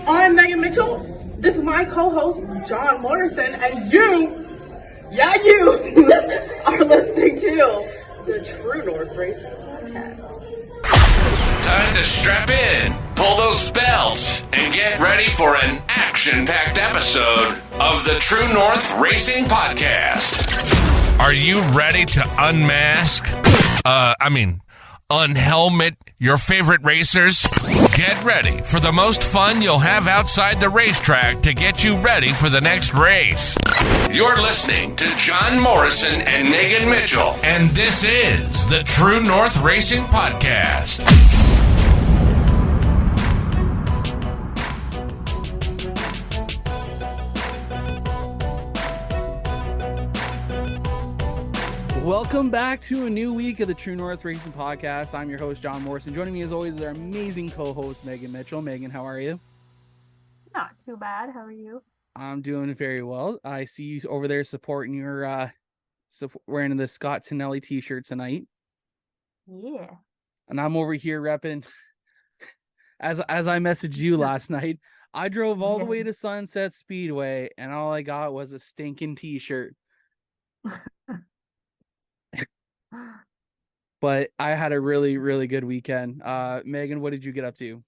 I'm Megan Mitchell. This is my co-host, John Morrison, and you are listening to the True North Racing Podcast. Time to strap in, pull those belts, and get ready for an action-packed episode of the True North Racing Podcast. Are you ready to unmask? Unhelmet your favorite racers? Get ready for the most fun you'll have outside the racetrack to get you ready for the next race. You're listening to John Morrison and Megan Mitchell, and this is the True North Racing Podcast. Welcome back to a new week of the True North Racing Podcast. I'm your host, John Morrison. Joining me as always is our amazing co-host, Megan Mitchell. Megan, how are you? Not too bad. How are you? I'm doing very well. I see you over there supporting your, wearing the Scott Tonelli t-shirt tonight. Yeah. And I'm over here repping, as I messaged you last night, I drove all the way to Sunset Speedway and all I got was a stinking t-shirt. But I had a really, really good weekend. Megan, what did you get up to?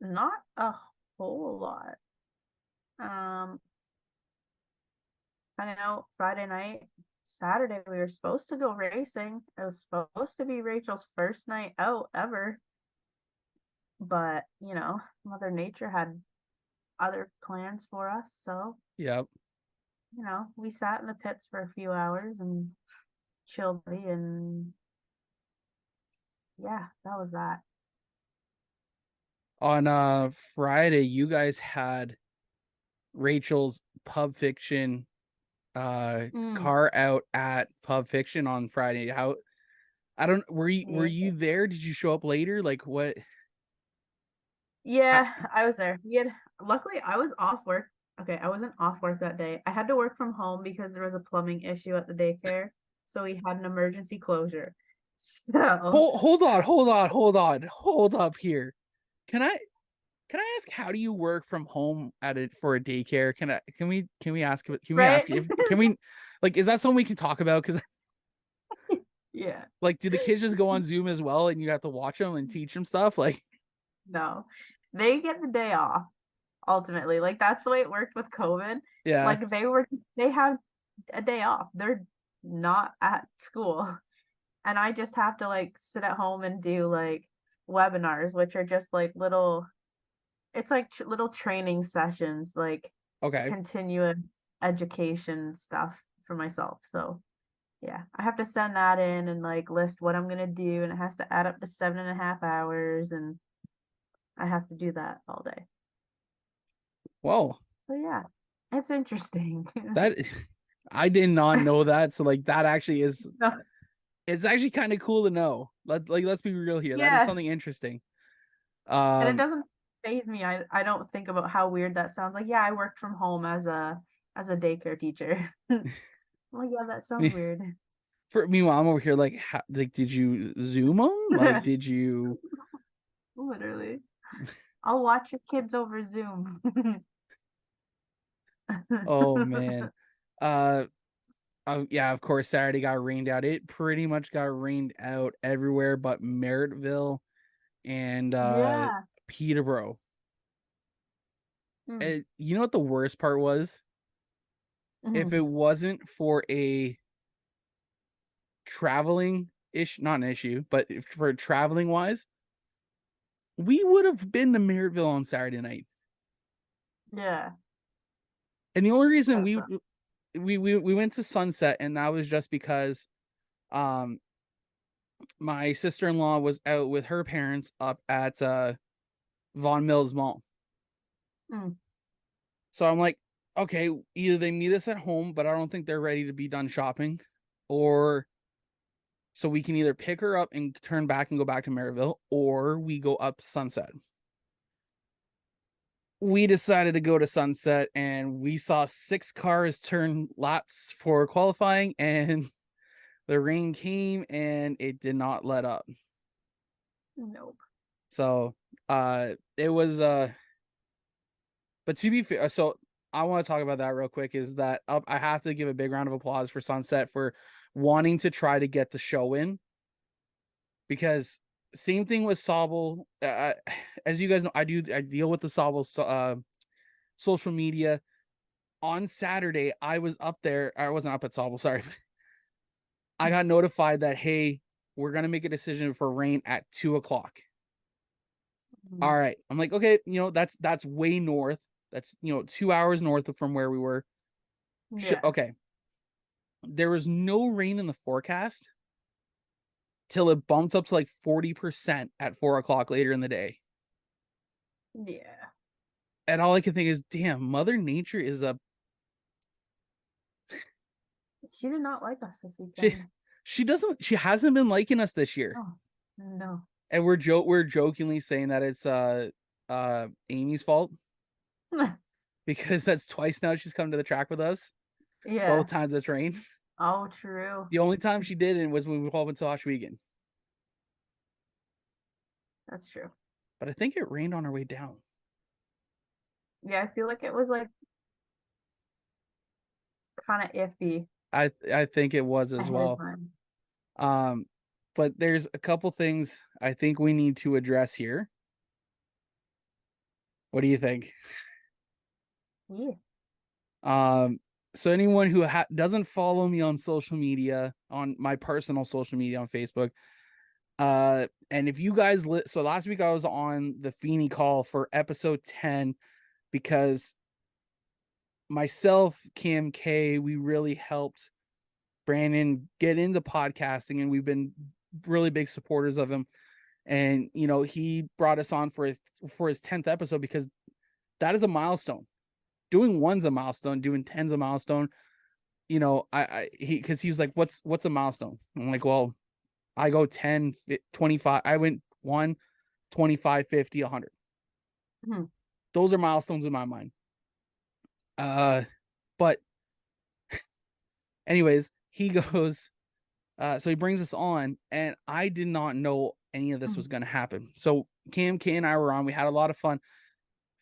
Not a whole lot. I know Friday night, Saturday, we were supposed to go racing. It was supposed to be Rachel's first night out ever. But, you know, Mother Nature had other plans for us. So, Yep. you know, we sat in the pits for a few hours and chilled, and yeah, that was that. On Friday, you guys had Rachel's Pub Fiction car out at Pub Fiction on Friday. Were you there? Did you show up later? Like what? Yeah, I was there. Luckily I was off work. Okay, I wasn't off work that day. I had to work from home because there was a plumbing issue at the daycare. So we had an emergency closure. So Hold up here. Can I ask, how do you work from home for a daycare? Can we ask is that something we can talk about? Because yeah, like, do the kids just go on Zoom as well and you have to watch them and teach them stuff? Like, no, they get the day off. Ultimately, like that's the way it worked with COVID. Yeah, like they have a day off. They're not at school, and I just have to like sit at home and do like webinars, which are just like little training sessions, like okay, continuous education stuff for myself. So yeah, I have to send that in and like list what I'm gonna do, and it has to add up to 7.5 hours, and I have to do that all day. Well, So yeah, it's interesting. that I did not know that. So like, that actually is, No. it's actually kind of cool to know. Let's be real here. Yeah. That is something interesting. And it doesn't faze me. I don't think about how weird that sounds. Like, yeah, I worked from home as a daycare teacher. Well, yeah, that sounds weird. Meanwhile, I'm over here like, did you Zoom them? Like, did you? Literally, I'll watch your kids over Zoom. Oh man. Yeah, of course, Saturday got rained out. It pretty much got rained out everywhere but Merrittville and Yeah. Peterborough. You know what the worst part was? If it wasn't for a traveling not an issue, but for traveling wise, we would have been to Merrittville on Saturday night. Yeah. And the only reason we went to Sunset, and that was just because my sister-in-law was out with her parents up at Vaughan Mills Mall. So I'm like, okay, either they meet us at home, but I don't think they're ready to be done shopping, or so we can either pick her up and turn back and go back to Merrittville, or we go up to Sunset. We decided to go to Sunset, and we saw 6 cars turn laps for qualifying, and the rain came and it did not let up. Nope. So it was but to be fair, so I want to talk about that real quick, is that I have to give a big round of applause for Sunset for wanting to try to get the show in, because same thing with Sauble. As you guys know, I deal with the Sauble social media. On Saturday, I was up there. I wasn't up at Sauble, sorry. I got notified that, hey, we're gonna make a decision for rain at 2:00. All right. I'm like, okay, that's way north. That's 2 hours north from where we were. Yeah. Okay. There was no rain in the forecast till it bumped up to like 40% at 4:00 later in the day. Yeah. And all I can think is, damn, Mother Nature is She did not like us this weekend. she hasn't been liking us this year. Oh, no. And we're jokingly saying that it's Amy's fault, because that's twice now she's come to the track with us. Yeah. Both times it's rained. Oh, true. The only time she didn't was when we went to Oshwegan. That's true. But I think it rained on our way down. Yeah, I feel like it was like kind of iffy. I think it was as well. But there's a couple things I think we need to address here. What do you think? Yeah. So anyone who doesn't follow me on social media, on my personal social media on Facebook, and if you guys so last week I was on the Feeney call for episode 10, because myself, Cam K, we really helped Brandon get into podcasting, and we've been really big supporters of him. And he brought us on for his 10th episode, because that is a milestone. Doing 1's a milestone, doing 10's a milestone. Because he was like, what's a milestone? I'm like, well, I go 10, 25. I went 1, 25, 50, 100. Mm-hmm. Those are milestones in my mind. But anyways, he goes, so he brings us on, and I did not know any of this was going to happen. So Cam K and I were on, we had a lot of fun.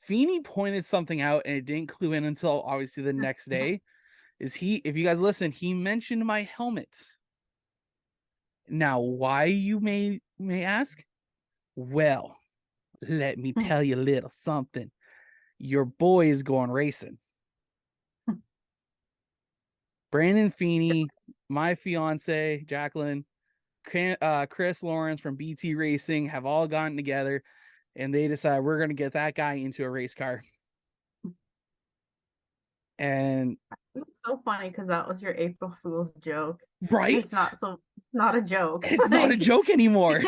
Feeney pointed something out, and it didn't clue in until obviously the next day. If you guys listen, he mentioned my helmet. Now, why, you may ask? Well, let me tell you a little something. Your boy is going racing. Brandon Feeney, my fiance, Jacqueline, Chris Lawrence from BT Racing have all gotten together, and they decided we're going to get that guy into a race car. And it's so funny because that was your April Fool's joke. Right? It's not a joke. It's not a joke anymore.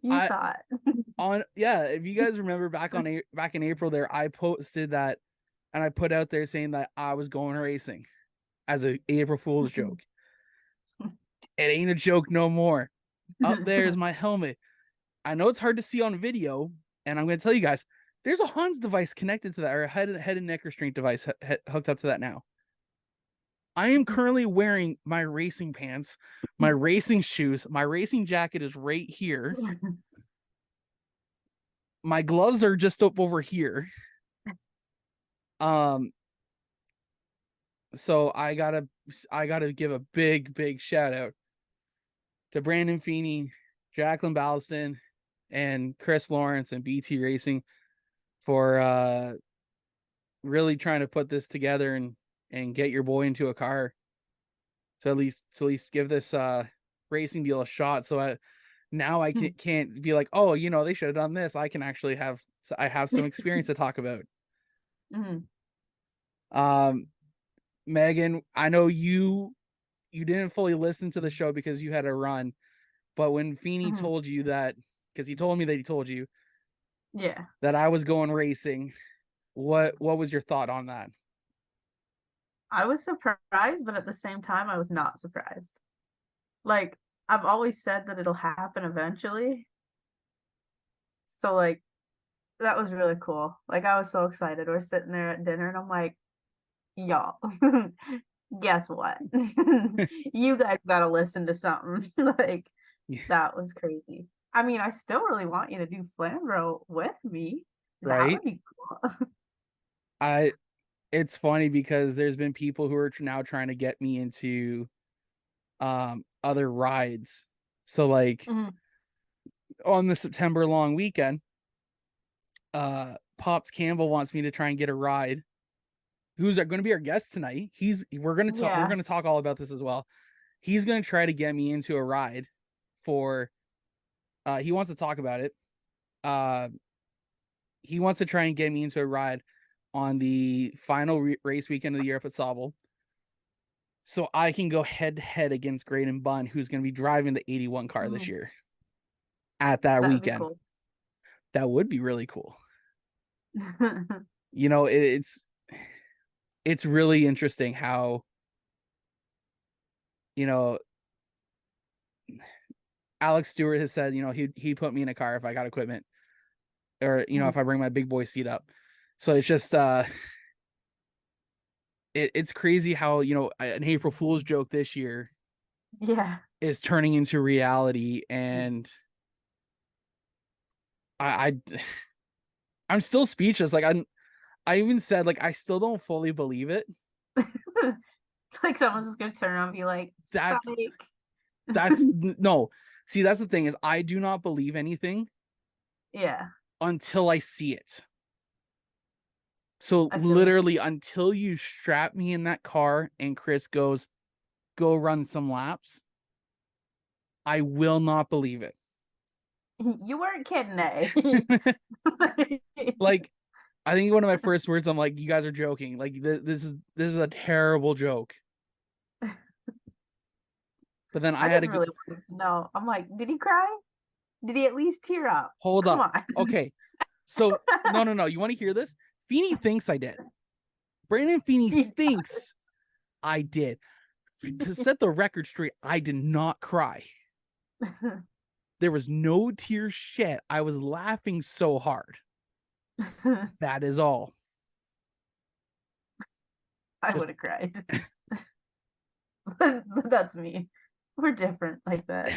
You thought. If you guys remember back in April there, I posted that, and I put out there saying that I was going racing as a April Fool's joke. It ain't a joke no more. Up there is my helmet. I know it's hard to see on video, and I'm going to tell you guys, there's a Hans device connected to that, or a head and neck restraint device hooked up to that now. I am currently wearing my racing pants, my racing shoes, my racing jacket is right here. My gloves are just up over here. So I gotta give a big shout out to Brandon Feeney, Jacqueline Ballaston, and Chris Lawrence and BT Racing for really trying to put this together and get your boy into a car to at least give this racing deal a shot. So now I can't be like, oh, they should have done this. I can actually have some experience to talk about. Megan, I know you didn't fully listen to the show because you had a run, but when Feeney told you that, because he told me that he told you that I was going racing, what was your thought on that? I was surprised, but at the same time, I was not surprised. Like, I've always said that it'll happen eventually. So, like, that was really cool. Like, I was so excited. We're sitting there at dinner, and I'm like, y'all, guess what? You guys gotta listen to something. Like, That was crazy. I mean, I still really want you to do Flambro with me. That right? would be cool. It's funny because there's been people who are now trying to get me into other rides. So like Mhm. on the September long weekend, Pops Campbell wants me to try and get a ride. Who's going to be our guest tonight? We're going Yeah. to talk all about this as well. He's going to try to get me into a ride for he wants to talk about it. He wants to try and get me into a ride on the final race weekend of the year up at Sauble, so I can go head to head against Graydon Bunn, who's going to be driving the 81 car this Mhm. year at that That would be weekend. cool. That would be really cool. You know, it's really interesting how, you know, Alex Stewart has said, you know, he put me in a car if I got equipment, or you know, if I bring my big boy seat up. So it's just it's crazy how, you know, an April Fool's joke this year Yeah. is turning into reality, and I I'm still speechless. Like I even said, like, I still don't fully believe it. Like someone's just gonna turn around and be like, That's psych. no. See, that's the thing, is I do not believe anything Yeah, until I see it. So I feel you. literally until you strap me in that car and Chris goes, go run some laps, I will not believe it. You weren't kidding, eh? Like, I think one of my first words, I'm like, you guys are joking. Like, this is a terrible joke. But then I I had just to go, really wanted to know. I'm like, did he cry? Did he at least tear up? hold Come up. on. Okay. So no. You want to hear this? Feeney thinks I did. Brandon Feeney thinks I did. To set the record straight, I did not cry. There was no tears shed. I was laughing so hard. That is all. I Just would have cried. But that's me. We're different like that.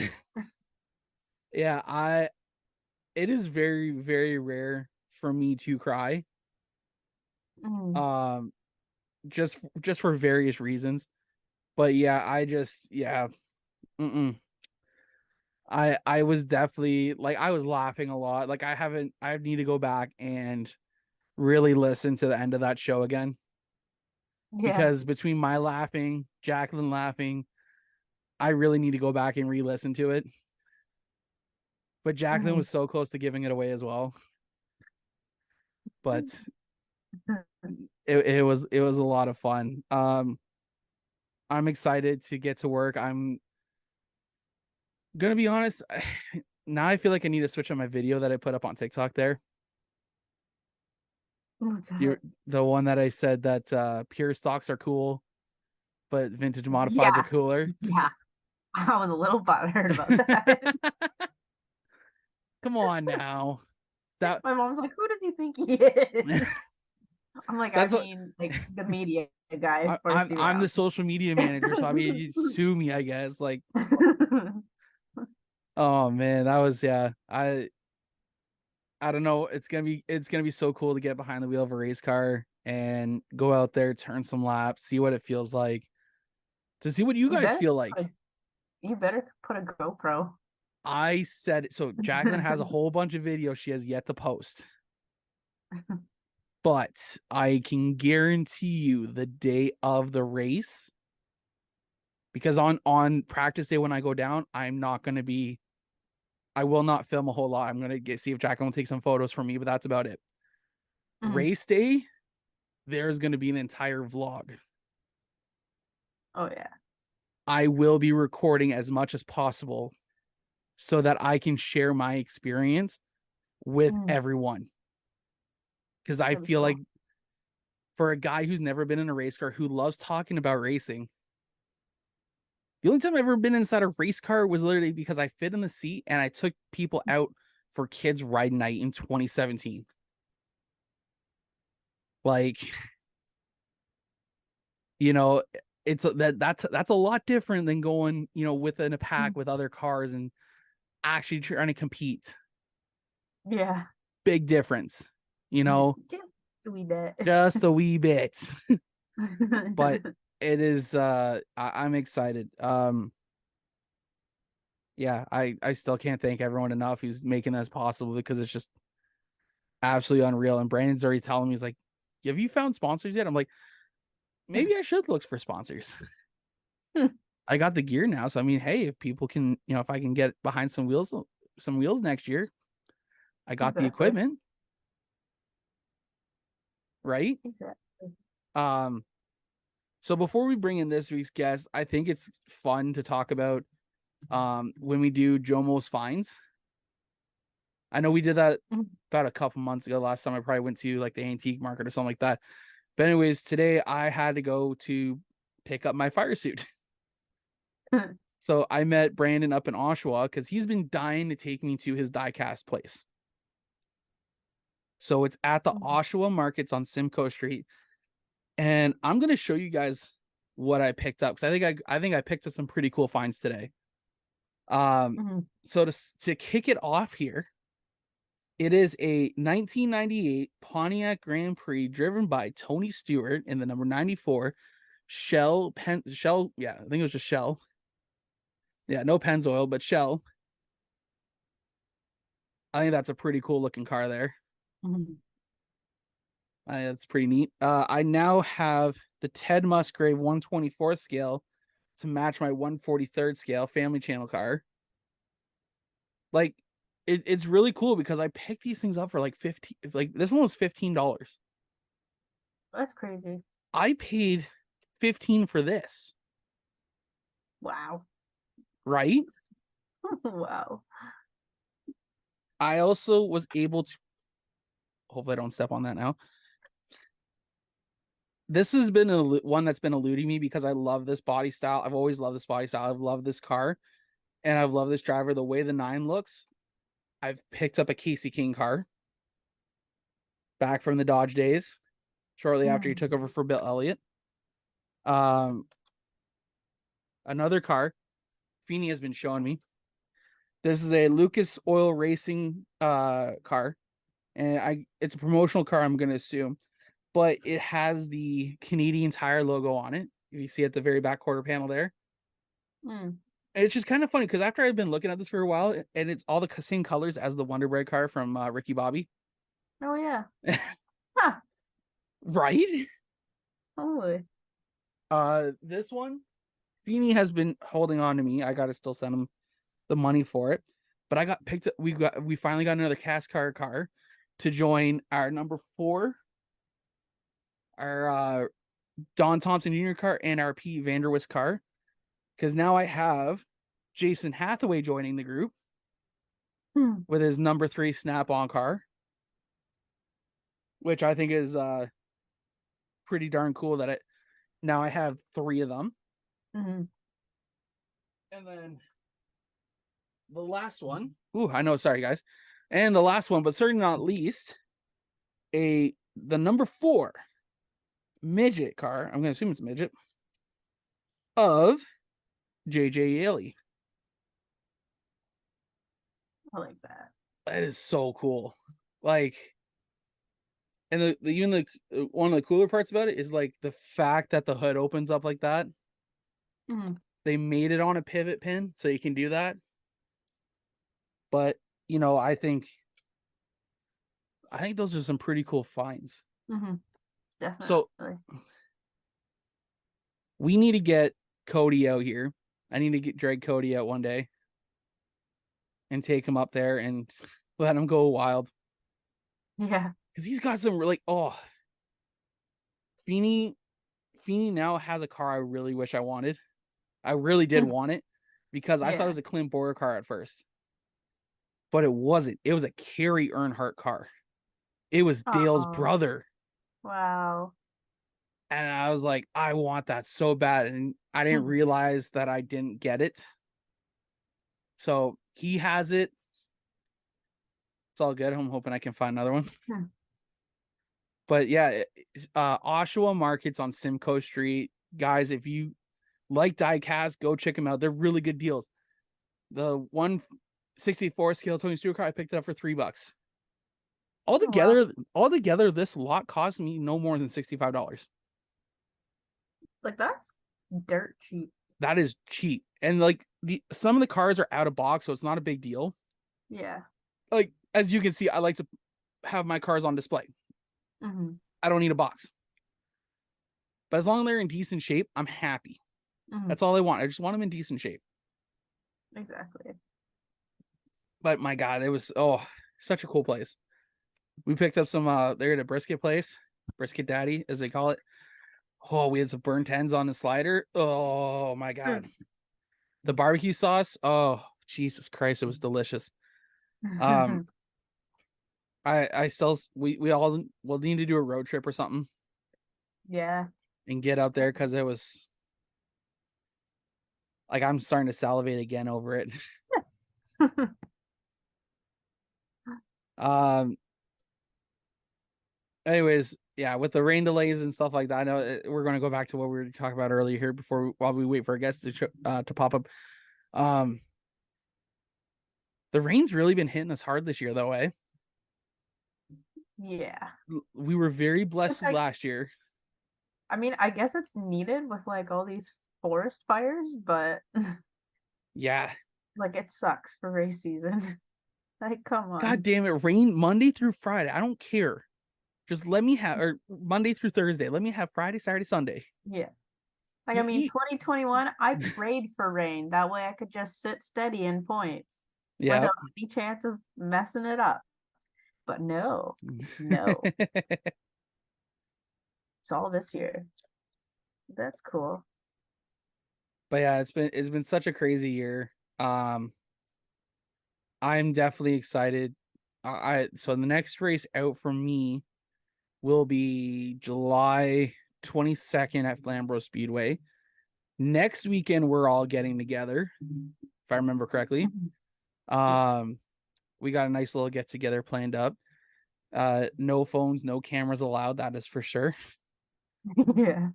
yeah, it is very, very rare for me to cry. Mm. Um just for various reasons. But yeah, mm-mm. I was definitely, like, I was laughing a lot. Like, I need to go back and really listen to the end of that show again, Yeah. because between my laughing, Jacqueline laughing, I really need to go back and re-listen to it. But Jacqueline Mm. was so close to giving it away as well. But it was a lot of fun. I'm excited to get to work. I'm gonna be honest. Now I feel like I need to switch on my video that I put up on TikTok there. What's You're that? the one that I said that pure stocks are cool, but vintage modifieds are Yeah. cooler. Yeah. I was a little butthurt about that. Come on now. That My mom's like, who does he think he is? I'm like, I that's what mean, like the media guy for I'm. Sea I'm the Round. social media manager, so I mean, you sue me, I guess. Like, oh man, that was, yeah. I don't know. It's gonna be so cool to get behind the wheel of a race car and go out there, turn some laps, see what it feels like, to see what you You guys better feel put like. a, you better put a GoPro. I said so. Jacqueline has a whole bunch of videos she has yet to post, but I can guarantee you the day of the race, because on practice day when I go down, I will not film a whole lot. I'm gonna see if Jacqueline will take some photos for me, but that's about it. Mm. Race day, there's gonna be an entire vlog. Oh yeah. I will be recording as much as possible so that I can share my experience with Mm. everyone. Because I That'd be feel cool. like, for a guy who's never been in a race car, who loves talking about racing, the only time I've ever been inside a race car was literally because I fit in the seat and I took people out for kids ride night in 2017. Like, you know, that's a lot different than going, you know, within a pack Mm. with other cars and actually trying to compete. Yeah. Big difference, you know, Just a wee bit. just a wee bit. But it is I'm excited. Yeah, I still can't thank everyone enough who's making this possible, because it's just absolutely unreal. And Brandon's already telling me, he's like, have you found sponsors yet? I'm like, maybe I should look for sponsors. I got the gear now, so I mean, hey, if people can, if I can get behind some wheels next year, I got the Exactly. equipment, right? Exactly. So before we bring in this week's guest, I think it's fun to talk about when we do Jomo's finds. I know we did that about a couple months ago. Last time I probably went to like the antique market or something like that. But anyways, today I had to go to pick up my fire suit. So I met Brandon up in Oshawa because he's been dying to take me to his die-cast place. So it's at the Oshawa Markets on Simcoe Street. And I'm going to show you guys what I picked up, because I think I picked up some pretty cool finds today. So to kick it off here, it is a 1998 Pontiac Grand Prix driven by Tony Stewart in the number 94 Shell. Yeah, I think it was just Shell. Yeah, no Pennzoil, but Shell. I think that's a pretty cool looking car there. That's pretty neat. I now have the Ted Musgrave 124th scale to match my 143rd scale Family Channel car. Like, it's really cool because I picked these things up for like 15. Like, this one was $15. That's crazy. I paid 15 for this. Wow. Right? Wow. I also was able to, hopefully I don't step on that now. This has been one that's been eluding me because I love this body style. I've always loved this body style. I've loved this car, and I've loved this driver. The way the 9 looks, I've picked up a Casey King car back from the Dodge days, shortly after he took over for Bill Elliott. Another car Feeney has been showing me. This is a Lucas Oil Racing car, and it's a promotional car, I'm going to assume, but it has the Canadian Tire logo on it. If you see at the very back quarter panel there. And it's just kind of funny because after I've been looking at this for a while, and it's all the same colors as the Wonder Bread car from Ricky Bobby. Oh yeah. Huh. Right? Holy. This one, Feeney has been holding on to me. I gotta still send him the money for it, but I got picked up. We finally got another cast car to join our number 4, our Don Thompson Jr. car, and our Pete Vanderwist car, because now I have Jason Hathaway joining the group with his number 3 Snap-on car, which I think is pretty darn cool that now I have 3 of them. And then the last one, I know, sorry guys. And the last one, but certainly not least, the number 4 midget car, I'm going to assume it's a midget, of JJ Yaley. I like that. That is so cool. Like, and even one of the cooler parts about it is like the fact that the hood opens up like that. They made it on a pivot pin, so you can do that. But I think those are some pretty cool finds. Definitely. So we need to get Cody out here. I need to drag Cody out one day and take him up there and let him go wild. Yeah. Because he's got some really, Feeney now has a car I really wish I wanted. I really did want it because I thought it was a Clint Boyer car at first. But it wasn't. It was a Kerry Earnhardt car. It was Dale's brother. Wow. And I was like, I want that so bad. And I didn't realize that I didn't get it. So he has it. It's all good. I'm hoping I can find another one. But yeah, Oshawa Markets on Simcoe Street. Guys, if you like diecast, go check them out. They're really good deals. The one 64 scale Tony Stewart car. I picked it up for $3. Oh, wow. Altogether, this lot cost me no more than $65. Like, that's dirt cheap. That is cheap. And like some of the cars are out of box, so it's not a big deal. Yeah. Like, as you can see, I like to have my cars on display. Mm-hmm. I don't need a box. But as long as they're in decent shape, I'm happy. Mm-hmm. That's all I want. I just want them in decent shape. Exactly. But my God, it was such a cool place. We picked up some they're at a brisket place, Brisket Daddy, as they call it. Oh, we had some burnt ends on the slider. Oh my God. The barbecue sauce. Oh, Jesus Christ, it was delicious. I still we all will need to do a road trip or something Yeah. and get out there because it was like I'm starting to salivate again over it. Anyways, yeah, with the rain delays and stuff like that, I know we're going to go back to what we were talking about earlier here while we wait for our guests to pop up. The rain's really been hitting us hard this year, though, eh? Yeah. We were very blessed like- last year. I mean, I guess it's needed with like all these forest fires, but Yeah. like it sucks for race season. Like, come on. God damn it, rain Monday through Friday. I don't care. Just let me have, or Monday through Thursday. Let me have Friday, Saturday, Sunday. Yeah. Like, I mean, 2021, I prayed for rain. That way I could just sit steady in points. Yeah. Without any chance of messing it up. But no. It's all this year. That's cool. But yeah, it's been such a crazy year. I'm definitely excited. So the next race out for me will be July 22nd at Sauble Speedway. Next weekend we're all getting together, if I remember correctly. We got a nice little get together planned up. No phones, no cameras allowed, that is for sure. Yeah.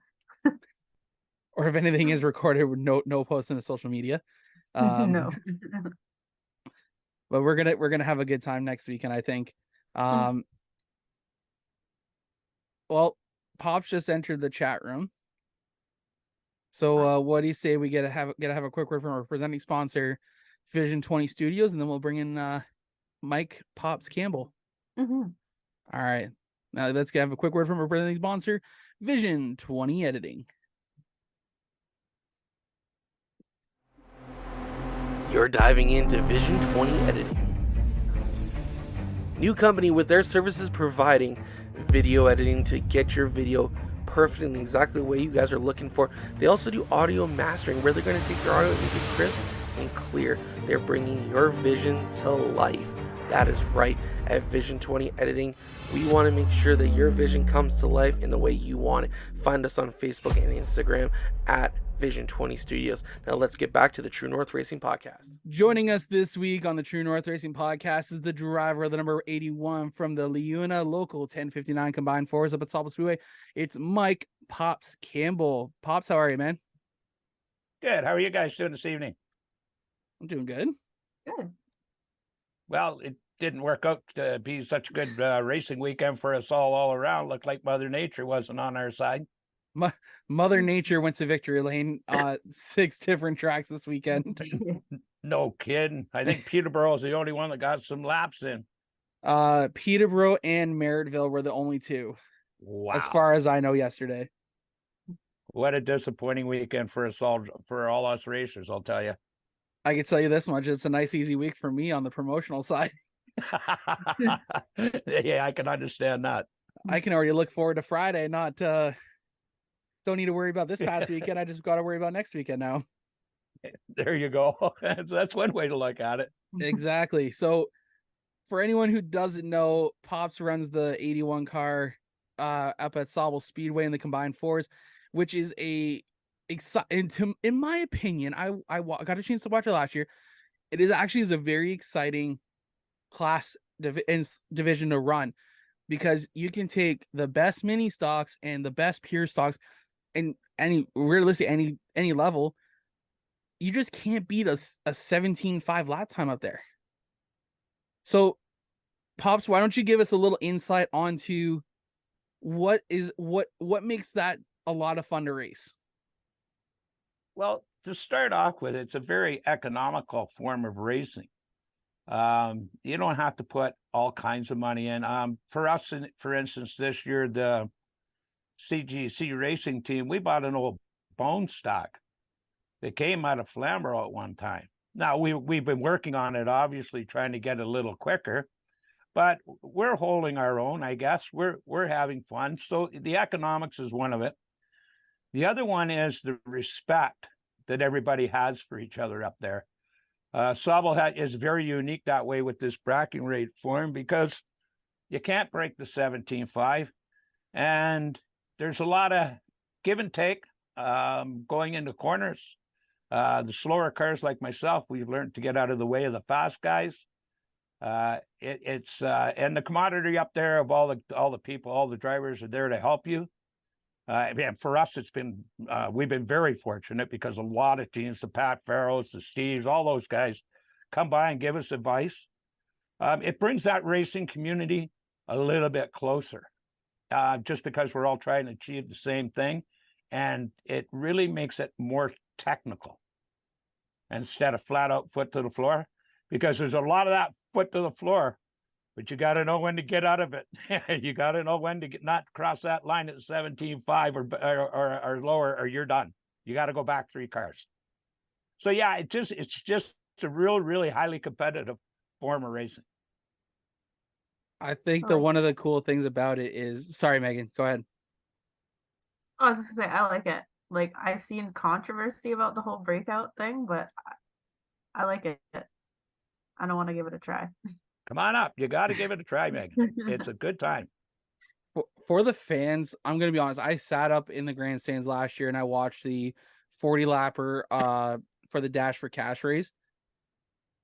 Or if anything is recorded, no posting to social media. No. But we're gonna have a good time next weekend, I think. Well, Pops just entered the chat room. So what do you say we get to have a quick word from our presenting sponsor, Vision 20 Studios, and then we'll bring in Mike Pops Campbell. Mm-hmm. All right. Now let's have a quick word from our presenting sponsor, Vision 20 Editing. You're diving into Vision 20 Editing. New company with their services providing video editing to get your video perfect in exactly the way you guys are looking for. They also do audio mastering where they're going to take your audio and make it crisp and clear. They're bringing your vision to life. That is right. At Vision 20 Editing, we want to make sure that your vision comes to life in the way you want it. Find us on Facebook and Instagram at Vision 20 Studios. Now let's get back to the True North Racing Podcast. Joining us this week on the True North Racing Podcast is the driver of the number 81 from the LiUNA Local 1059 Combined Fours up at Sauble Speedway. It's Mike Pops Campbell. Pops, how are you, man? Good. How are you guys doing this evening? I'm doing good. Good. Well, it didn't work out to be such a good racing weekend for us all around. Looked like Mother Nature wasn't on our side. Mother Nature went to victory lane 6 different tracks this weekend. No kidding. I think Peterborough is the only one that got some laps in. Peterborough and Merrittville were the only two. Wow. As far as I know yesterday. What a disappointing weekend for us all, for all us racers, I'll tell you. I can tell you this much. It's a nice, easy week for me on the promotional side. Yeah, I can understand that. I can already look forward to Friday, not don't need to worry about this past weekend. I just got to worry about next weekend now. There you go. That's one way to look at it. Exactly. So for anyone who doesn't know, Pops runs the 81 car up at Sauble Speedway in the Combined Fours, which is in my opinion, I got a chance to watch it last year. It is a very exciting class division to run, because you can take the best mini stocks and the best pure stocks and any level. You just can't beat a 17.5 lap time up there. So, Pops, why don't you give us a little insight onto what makes that a lot of fun to race? Well, to start off with, it's a very economical form of racing. You don't have to put all kinds of money in. For us, for instance, this year, the CGC racing team, we bought an old bone stock that came out of Flamborough at one time. Now, we've been working on it, obviously, trying to get a little quicker, but we're holding our own, I guess. We're having fun. So the economics is one of it. The other one is the respect that everybody has for each other up there. Sauble is very unique that way with this bracking rate form because you can't break the 17.5, and there's a lot of give and take going into corners. The slower cars like myself, we've learned to get out of the way of the fast guys. It's and the camaraderie up there of all the people, all the drivers are there to help you. And for us, it's been we've been very fortunate because a lot of teams, the Pat Farrows, the Steves, all those guys, come by and give us advice. It brings that racing community a little bit closer, just because we're all trying to achieve the same thing, and it really makes it more technical instead of flat out foot to the floor, because there's a lot of that foot to the floor. But you got to know when to get out of it. You got to know when to not cross that line at 17.5 or lower, or you're done. You got to go back 3 cars. So yeah, it's just a really highly competitive form of racing. I think one of the cool things about it is, sorry, Megan, go ahead. I was just gonna say, I like it. Like, I've seen controversy about the whole breakout thing, but I like it. I don't want to give it a try. Come on up. You got to give it a try, Megan. It's a good time. For the fans, I'm going to be honest. I sat up in the grandstands last year and I watched the 40 lapper for the Dash for Cash race.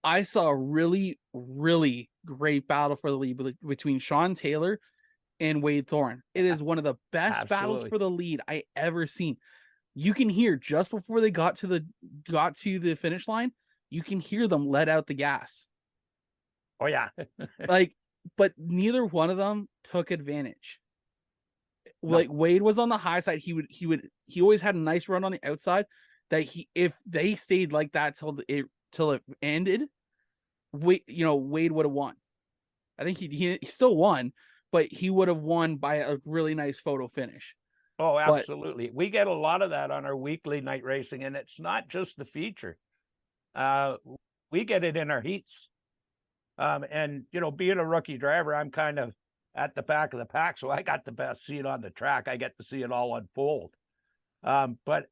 I saw a really great battle for the lead between Sean Taylor and Wade Thorne. It is one of the best battles for the lead I ever seen. You can hear just before they got to the finish line, you can hear them let out the gas. Oh yeah. But neither one of them took advantage. No. Like, Wade was on the high side. He always had a nice run on the outside that if they stayed like that till it ended, Wade would have won. I think he still won, but he would have won by a really nice photo finish. Oh, absolutely. We get a lot of that on our weekly night racing, and it's not just the feature. We get it in our heats. And being a rookie driver, I'm kind of at the back of the pack, so I got the best seat on the track. I get to see it all unfold. But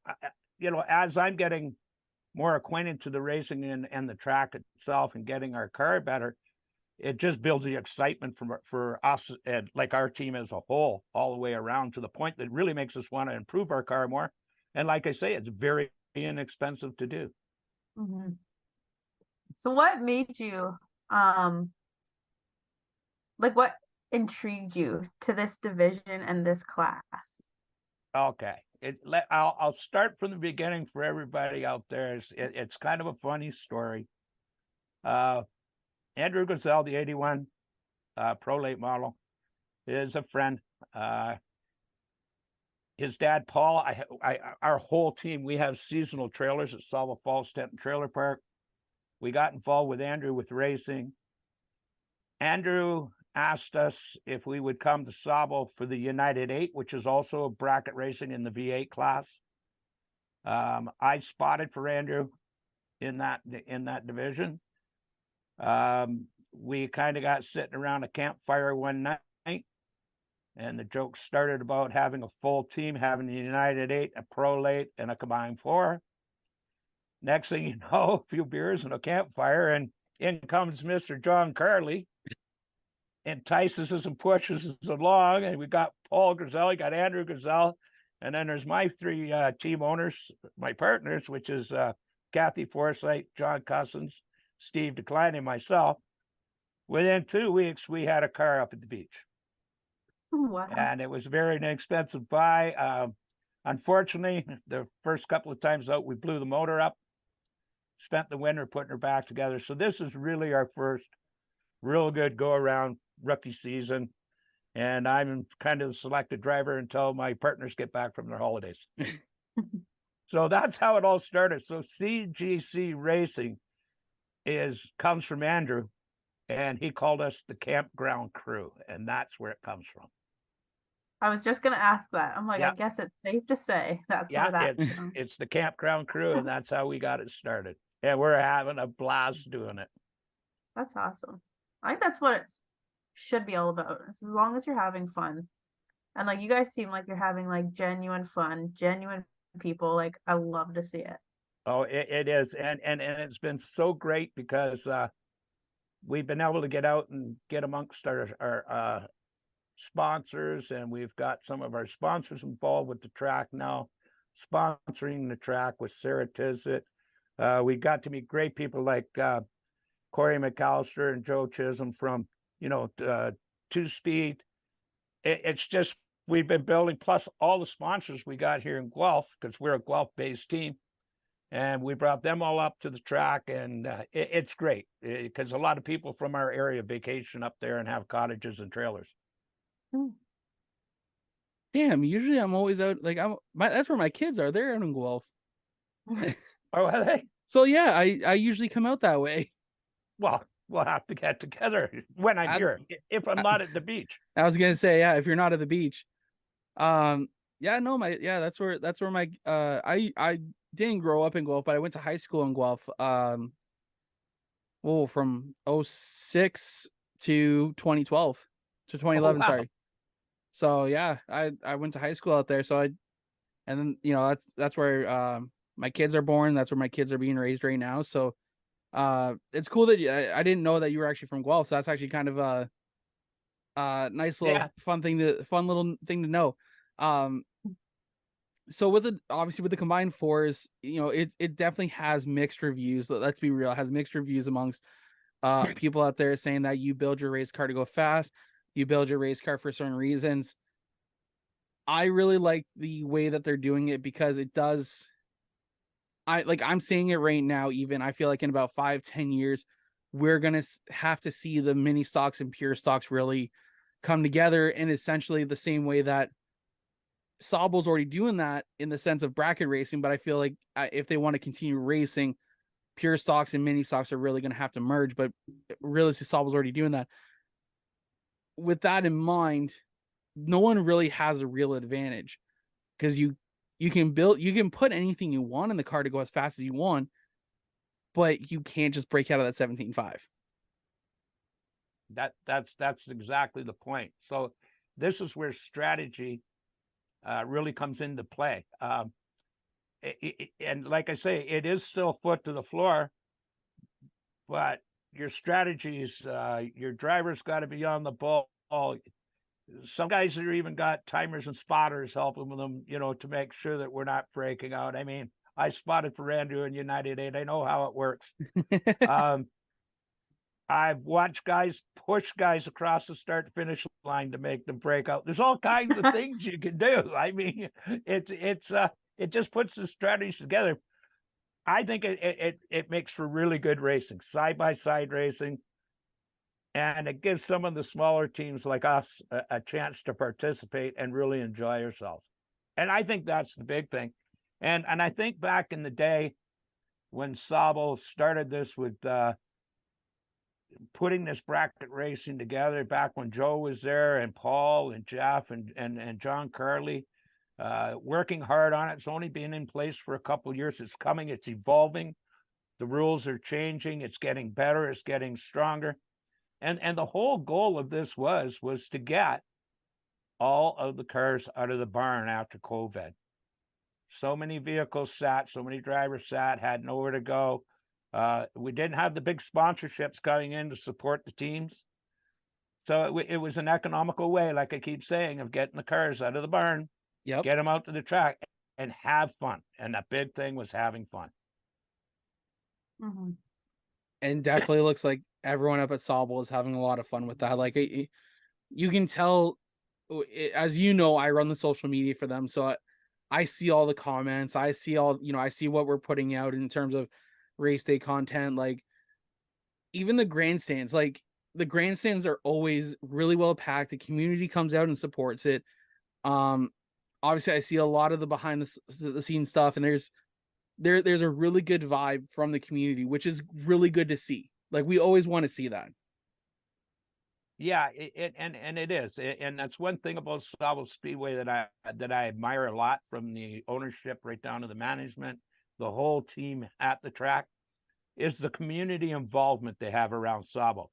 as I'm getting more acquainted to the racing and the track itself and getting our car better, it just builds the excitement for us and like our team as a whole, all the way around, to the point that really makes us want to improve our car more. And like I say, it's very inexpensive to do. Mm-hmm. So what made you what intrigued you to this division and this class? Okay, I'll start from the beginning for everybody out there. It's kind of a funny story. Andrew Gazelle, the 81 Pro Late model, is a friend. His dad, Paul, our whole team, we have seasonal trailers at Sauble Falls Tent and Trailer Park. We got involved with Andrew with racing. Andrew asked us if we would come to Sauble for the United 8, which is also bracket racing in the V8 class. I spotted for Andrew in that division. We kind of got sitting around a campfire one night, and the joke started about having a full team, having the United 8, a Pro Late, and a combined 4. Next thing you know, a few beers and a campfire, and in comes Mr. John Carley, entices us and pushes us along. And we got Paul Gazelle, we got Andrew Gazelle, and then there's my 3 team owners, my partners, which is Kathy Forsythe, John Cousins, Steve Decline, and myself. Within 2 weeks, we had a car up at the beach. Wow. And it was a very inexpensive buy. Unfortunately, the first couple of times out, we blew the motor up. Spent the winter putting her back together. So this is really our first real good go around rookie season. And I'm kind of the selected driver until my partners get back from their holidays. So that's how it all started. So CGC Racing comes from Andrew, and he called us the campground crew, and that's where it comes from. I was just gonna ask that. I'm like, Yeah. I guess it's safe to say that's Yeah, where that's from. it's the campground crew, and that's how we got it started. And we're having a blast doing it. That's awesome. I think that's what it should be all about. As long as you're having fun. And like you guys seem like you're having like genuine fun, genuine people. Like I love to see it. Oh, it is. And it's been so great because we've been able to get out and get amongst our sponsors, and we've got some of our sponsors involved with the track now, sponsoring the track with Sarah Tizzett. We got to meet great people like Corey McAllister and Joe Chisholm from, Two Speed. It's just, we've been building, plus all the sponsors we got here in Guelph, because we're a Guelph-based team. And we brought them all up to the track, and it's great because a lot of people from our area vacation up there and have cottages and trailers. Damn, usually I'm always out. Like that's where my kids are. They're out in Guelph. Oh, are they? So yeah, I usually come out that way. Well, we'll have to get together when I'm here. If I'm not at the beach. I was gonna say, yeah, if you're not at the beach. That's where my I didn't grow up in Guelph, but I went to high school in Guelph. From 06 to 2012 to 2011, wow. sorry. So yeah, I went to high school out there. So then that's where my kids are born. That's where my kids are being raised right now. So it's cool that I didn't know that you were actually from Guelph. So that's actually kind of a nice little fun little thing to know. So with the combined fours, it definitely has mixed reviews. Let's be real, it has mixed reviews amongst people out there saying that you build your race car to go fast, you build your race car for certain reasons. I really like the way that they're doing it because it does. I'm seeing it right now. Even I feel like in about 5-10 years, we're gonna have to see the mini stocks and pure stocks really come together in essentially the same way that Sauble's already doing that in the sense of bracket racing. But I feel like if they want to continue racing, pure stocks and mini stocks are really going to have to merge. But realistically, Sauble's already doing that. With that in mind, no one really has a real advantage because you can put anything you want in the car to go as fast as you want, but you can't just break out of that 17.5. That's exactly the point. So this is where strategy really comes into play. And like I say, it is still foot to the floor, but your strategies, your driver's got to be on the ball. Some guys are even got timers and spotters helping with them, to make sure that we're not breaking out. I mean, I spotted for Andrew in United 8. I know how it works. I've watched guys push guys across the start finish line to make them break out. There's all kinds of things you can do. I mean, it just puts the strategies together. I think it makes for really good racing, side by side racing, and it gives some of the smaller teams like us a chance to participate and really enjoy ourselves. And I think that's the big thing. And I think back in the day when Sauble started this with putting this bracket racing together, back when Joe was there and Paul and Jeff and John Carley, working hard on it. It's only been in place for a couple of years. It's coming, it's evolving. The rules are changing. It's getting better. It's getting stronger. And the whole goal of this was to get all of the cars out of the barn after COVID. So many vehicles sat, so many drivers sat, had nowhere to go. We didn't have the big sponsorships coming in to support the teams. So it was an economical way, like I keep saying, of getting the cars out of the barn, get them out to the track, and have fun. And the big thing was having fun. Mm-hmm. And definitely looks like everyone up at Sauble is having a lot of fun with that. Like you can tell, as you know, I run the social media for them. So I see all the comments. I see I see what we're putting out in terms of race day content. Like even the grandstands, like the grandstands are always really well packed. The community comes out and supports it. Obviously I see a lot of the behind the scenes stuff, and there's a really good vibe from the community, which is really good to see. Like, we always want to see that. Yeah, it is, and that's one thing about Sauble Speedway that I admire a lot, from the ownership right down to the management, the whole team at the track, is the community involvement they have around Sauble.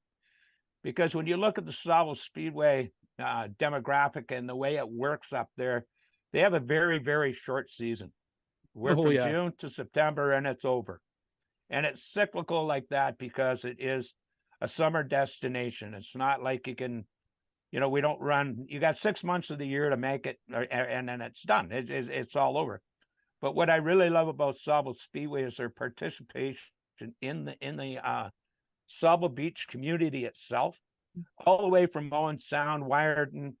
Because when you look at the Sauble Speedway demographic and the way it works up there, they have a very, very short season. We're from June to September, and it's over. And it's cyclical like that because it is a summer destination. It's not like you can, we don't run. You got 6 months of the year to make it, and then it's done. It's all over. But what I really love about Sauble Speedway is their participation in the Sauble Beach community itself, all the way from Owen Sound, Wyerton,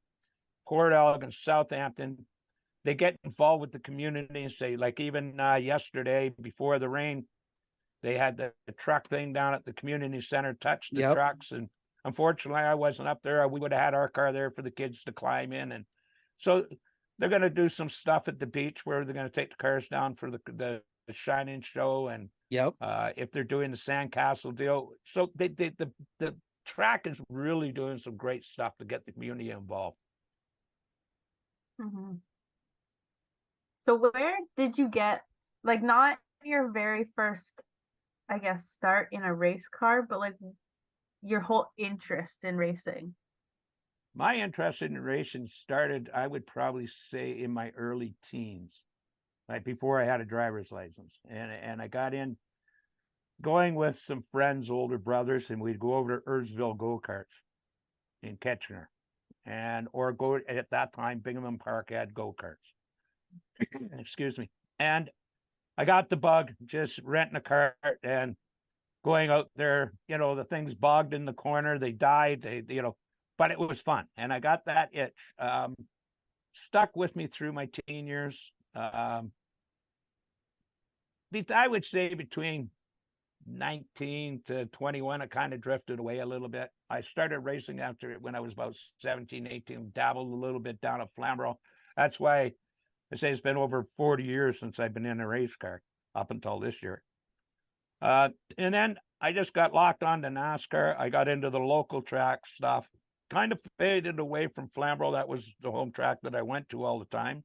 Port Elgin, Southampton. They get involved with the community and say, like, even yesterday before the rain, they had the truck thing down at the community center, touched the trucks. And unfortunately, I wasn't up there. We would have had our car there for the kids to climb in. And so they're going to do some stuff at the beach where they're going to take the cars down for the shine-in show. And if they're doing the sandcastle deal. So the track is really doing some great stuff to get the community involved. Mm-hmm. So where did you get, like, not your very first, I guess, start in a race car, but like your whole interest in racing? My interest in racing started, I would probably say, in my early teens, like before I had a driver's license. And I got in going with some friends, older brothers, and we'd go over to Earlsville go-karts in Kitchener, or go, at that time, Bingham Park had go-karts. Excuse me. And I got the bug, just renting a cart and going out there. The things bogged in the corner, they died, but it was fun. And I got that itch. Stuck with me through my teen years. I would say between 19 to 21, it kind of drifted away a little bit. I started racing after when I was about 17, 18, dabbled a little bit down at Flamborough. That's why I say it's been over 40 years since I've been in a race car, up until this year. And then I just got locked on to NASCAR. I got into the local track stuff, kind of faded away from Flamborough. That was the home track that I went to all the time.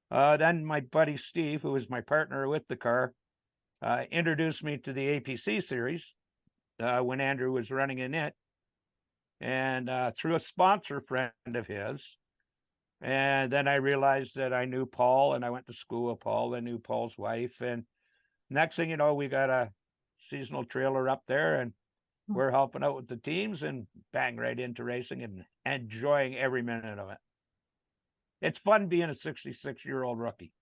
Then my buddy Steve, who was my partner with the car, introduced me to the APC series when Andrew was running in it. And through a sponsor friend of his. And then I realized that I knew Paul, and I went to school with Paul. I knew Paul's wife. And next thing you know, we got a seasonal trailer up there, and we're helping out with the teams, and bang, right into racing and enjoying every minute of it. It's fun being a 66-year-old rookie.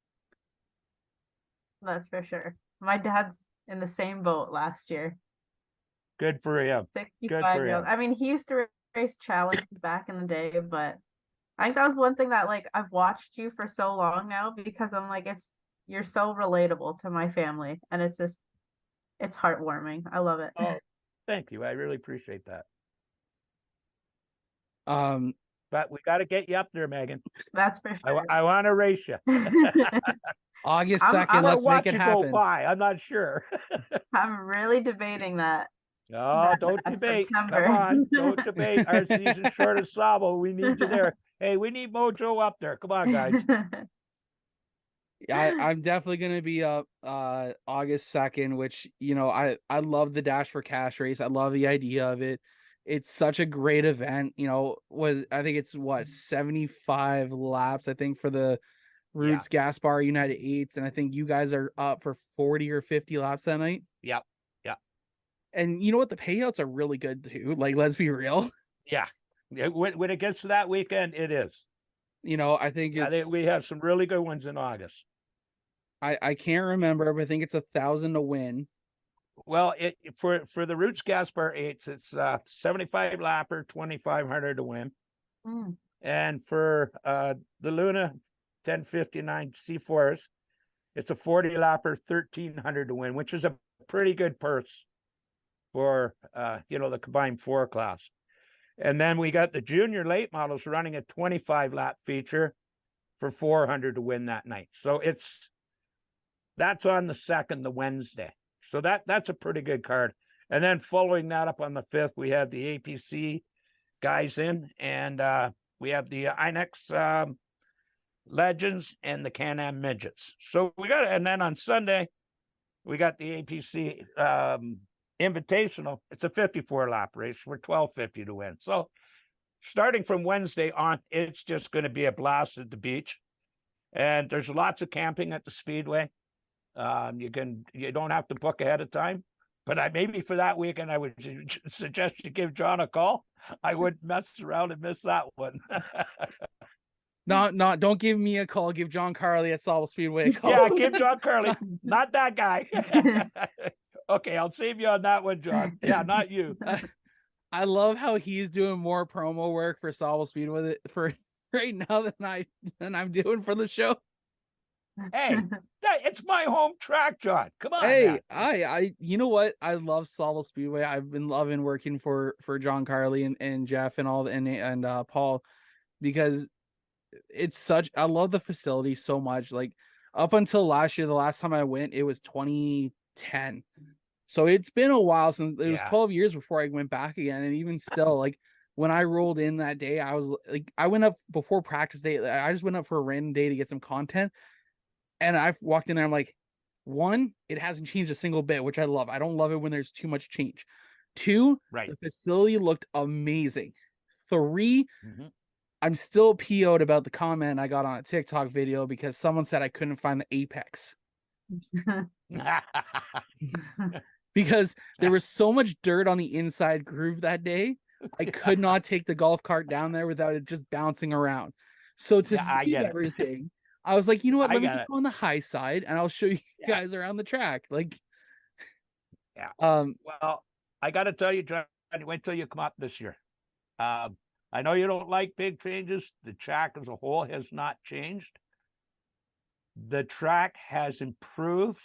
That's for sure. My dad's in the same boat last year. Good for him. 65-year-old. I mean, he used to race challenge back in the day, but I think that was one thing that, like, I've watched you for so long now, because I'm like, you're so relatable to my family, and it's heartwarming. I love it. Oh, thank you. I really appreciate that. But we got to get you up there, Megan. That's for sure. I want to race you. August 2nd, let's make it happen. Go by. I'm not sure. I'm really debating that. No, don't debate. September. Come on, don't debate. Our season's short of Sauble. We need you there. Hey, we need Mojo up there. Come on, guys. I'm definitely gonna be up August 2nd, which, I love the Dash for Cash race. I love the idea of it. It's such a great event. I think it's 75 laps, I think, for the Roots Gaspar United 8s, and I think you guys are up for 40 or 50 laps that night. Yep. And you know what? The payouts are really good too. Like, let's be real. Yeah. When it gets to that weekend, it is. I think we have some really good ones in August. I can't remember, but I think it's 1,000 to win. Well, for the Roots Gaspar 8s, it's 75 lapper, 2,500 to win. And for the LiUNA 1059 C4s, it's a 40 lapper, 1,300 to win, which is a pretty good purse. for the combined 4 class. And then we got the junior late models running a 25 lap feature for 400 to win that night. So that's on the 2nd, the Wednesday. So that's a pretty good card. And then following that up on the 5th, we have the APC guys in, and we have the INEX Legends and the Can-Am Midgets. So and then on Sunday, we got the APC Invitational. It's a 54 lap race for $12.50 to win. So starting from Wednesday on, it's just going to be a blast at the beach. And there's lots of camping at the Speedway. You don't have to book ahead of time. But maybe for that weekend, I would suggest you give John a call. I wouldn't mess around and miss that one. Don't give me a call. Give John Carley at Sauble Speedway a call. Yeah, give John Carley. Not that guy. Okay, I'll save you on that one, John. Yeah, not you. I love how he's doing more promo work for Sauble Speedway for right now than I'm doing for the show. Hey, it's my home track, John. Come on. Hey, man. You know what? I love Sauble Speedway. I've been loving working for John Carley and Jeff and all and Paul, because I love the facility so much. Like up until last year, the last time I went, it was 2010. So it's been a while since it was 12 years before I went back again. And even still, like when I rolled in that day, I was like, I went up before practice day. I just went up for a random day to get some content. And I walked in there. I'm like, 1, it hasn't changed a single bit, which I love. I don't love it when there's too much change. 2, the facility looked amazing. 3, I'm still PO'd about the comment I got on a TikTok video because someone said I couldn't find the apex. Because there was so much dirt on the inside groove that day. I could not take the golf cart down there without it just bouncing around. So to see everything, I was like, you know what? Let me just go on the high side and I'll show you guys around the track. Like, well, I got to tell you, John, wait till you come up this year. I know you don't like big changes. The track as a whole has not changed. The track has improved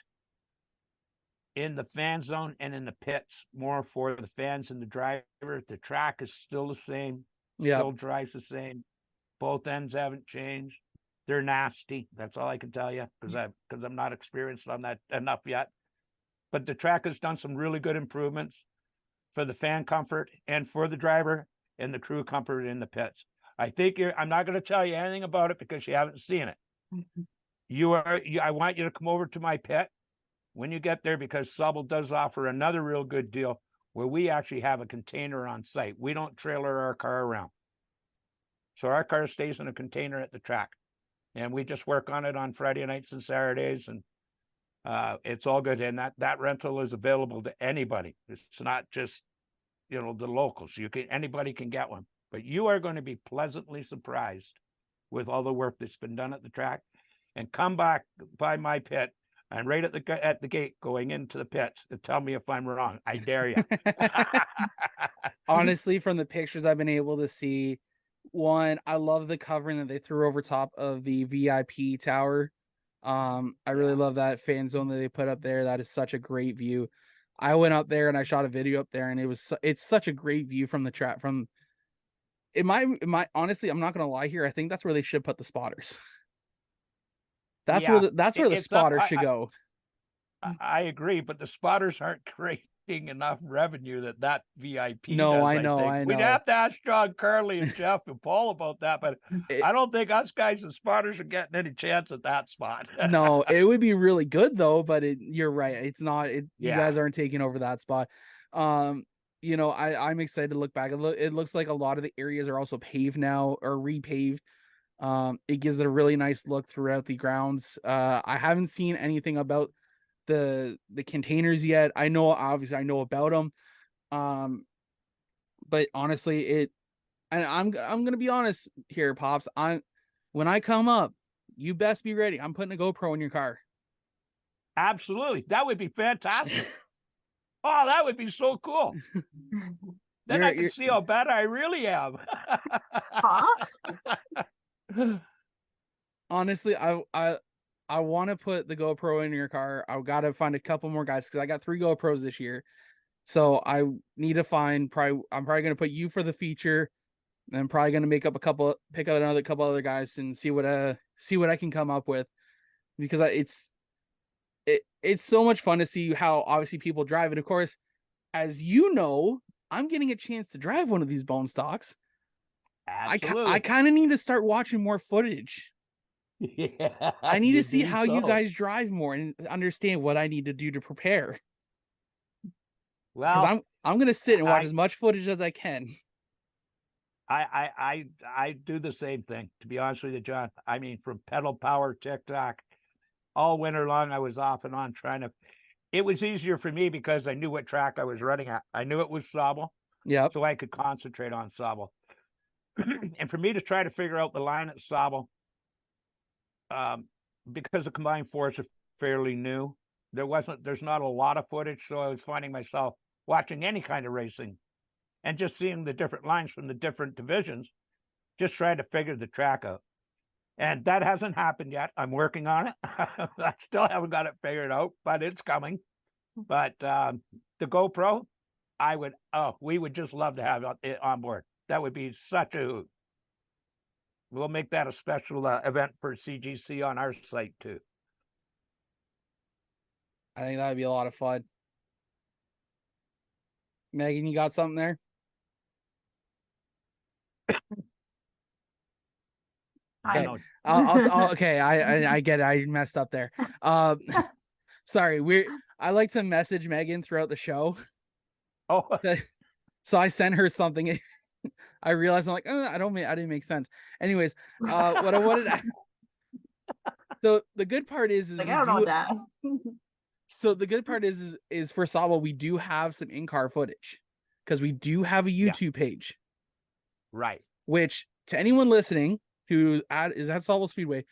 in the fan zone and in the pits, more for the fans and the driver. The track is still the same. Still drives the same. Both ends haven't changed. They're nasty. That's all I can tell you because I'm not experienced on that enough yet. But the track has done some really good improvements for the fan comfort and for the driver and the crew comfort in the pits. I think I'm not going to tell you anything about it because you haven't seen it. I want you to come over to my pit when you get there, because Sauble does offer another real good deal where we actually have a container on site. We don't trailer our car around. So our car stays in a container at the track. And we just work on it on Friday nights and Saturdays, and it's all good. And that rental is available to anybody. It's not just, the locals. Anybody can get one. But you are going to be pleasantly surprised with all the work that's been done at the track. And come back by my pit and right at the gate going into the pits and tell me if I'm wrong. I dare you. Honestly, from the pictures I've been able to see, 1, I love the covering that they threw over top of the VIP tower. I really love that fan zone that they put up there. That is such a great view. I went up there and I shot a video up there, and it's such a great view from the track. Honestly, I'm not gonna lie here. I think that's where they should put the spotters. That's where the spotters should go. I agree, but the spotters aren't creating enough revenue that VIP No, does, I know. We'd have to ask John Carley and Jeff and Paul about that, but I don't think us guys and spotters are getting any chance at that spot. No, it would be really good though, but you're right. It's not. You guys aren't taking over that spot. I'm excited to look back. It looks like a lot of the areas are also paved now or repaved. It gives it a really nice look throughout the grounds. I haven't seen anything about the containers yet. Obviously I know about them. But honestly, I'm gonna be honest here, Pops. When I come up, you best be ready. I'm putting a GoPro in your car. Absolutely. That would be fantastic. Oh, that would be so cool. Then I can see how bad I really am. Honestly, I want to put the GoPro in your car. I've got to find a couple more guys because I got 3 GoPros this year. So I need to I'm probably going to put you for the feature. And I'm probably going to pick out another couple other guys and see what I can come up with, because it's so much fun to see how obviously people drive it. Of course, as you know, I'm getting a chance to drive one of these bone stocks. Absolutely. I kind of need to start watching more footage. Yeah, I need you to see do how you so. guys drive more and understand what I need to do to prepare. Well, Because I'm going to sit and watch I- as much footage as I can. I do the same thing, to be honest with you, John. I mean, from pedal power, TikTok, all winter long, I was off and on trying to. It was easier for me because I knew what track I was running at. I knew it was Sauble, Yep. so I could concentrate on Sauble. And for me to try to figure out the line at Sauble, because the combined force is fairly new, there's not a lot of footage, so I was finding myself watching any kind of racing and just seeing the different lines from the different divisions, just trying to figure the track out. And that hasn't happened yet. I'm working on it. I still haven't got it figured out, but it's coming. But the GoPro, we would just love to have it on board. That would be such a hoot. We'll make that a special event for CGC on our site too. I think that would be a lot of fun. Megan, you got something there? I Okay. know. Okay, I get it. I messed up there. Sorry. I like to message Megan throughout the show. Oh, So I sent her something. I realized I'm like, I didn't make sense. Anyways, what I wanted. So the good part is like, I don't know what that. So the good part is for Sauble, we do have some in-car footage because we do have a YouTube page. right. Which, to anyone listening who is at Sauble Speedway,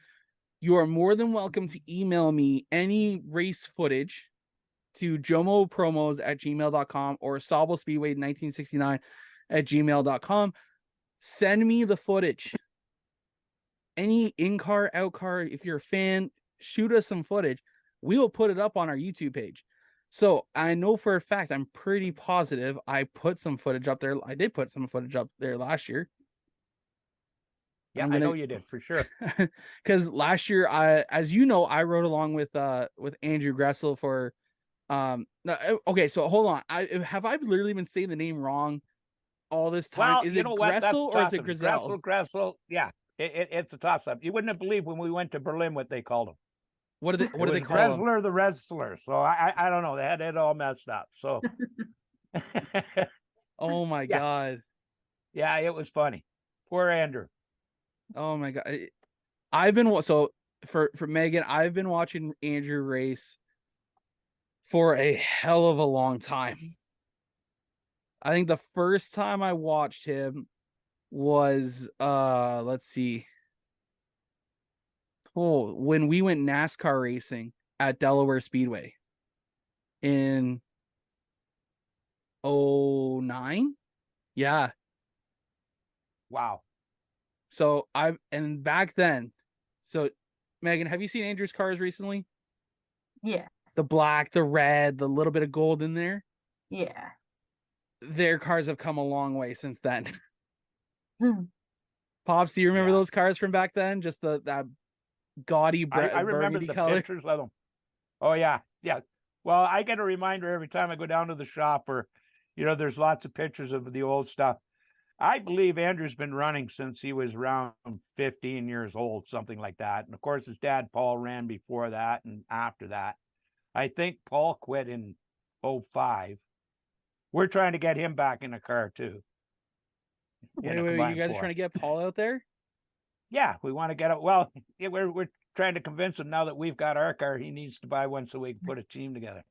you are more than welcome to email me any race footage to jomopromos@gmail.com or Sauble Speedway 1969@gmail.com. Send me the footage. Any in-car, out-car, if you're a fan, shoot us some footage. We will put it up on our YouTube page. So I know for a fact, I'm pretty positive I put some footage up there. I did put some footage up there last year. Yeah, I know you did for sure. Because last year, as you know, I rode along with Andrew Gressel for okay, so hold on. Have I literally been saying the name wrong all this time? Well, Is it Gressel or is it Griselle? Gressel, yeah. It's a toss-up. You wouldn't have believed when we went to Berlin what they called him. What do they call him? Gressler the Wrestler. So I don't know. They had it all messed up. So Oh my God. Yeah, it was funny. Poor Andrew. Oh my God. I've been so for Megan, I've been watching Andrew race for a hell of a long time. I think the first time I watched him was let's see. Oh, when we went NASCAR racing at Delaware Speedway in 2009. Yeah. Wow. So back then, so Megan, have you seen Andrew's cars recently? Yeah. The black, the red, the little bit of gold in there. Yeah. Their cars have come a long way since then. Pops, do you remember those cars from back then? Just that gaudy I remember the color. pictures of them. Oh yeah. Well, I get a reminder every time I go down to the shop where, there's lots of pictures of the old stuff. I believe Andrew's been running since he was around 15 years old, something like that. And of course, his dad, Paul, ran before that and after that. I think Paul quit in 2005. We're trying to get him back in a car too. Wait, you guys are trying to get Paul out there? Yeah, we want to get it. Well, we're trying to convince him now that we've got our car, he needs to buy one so we can put a team together.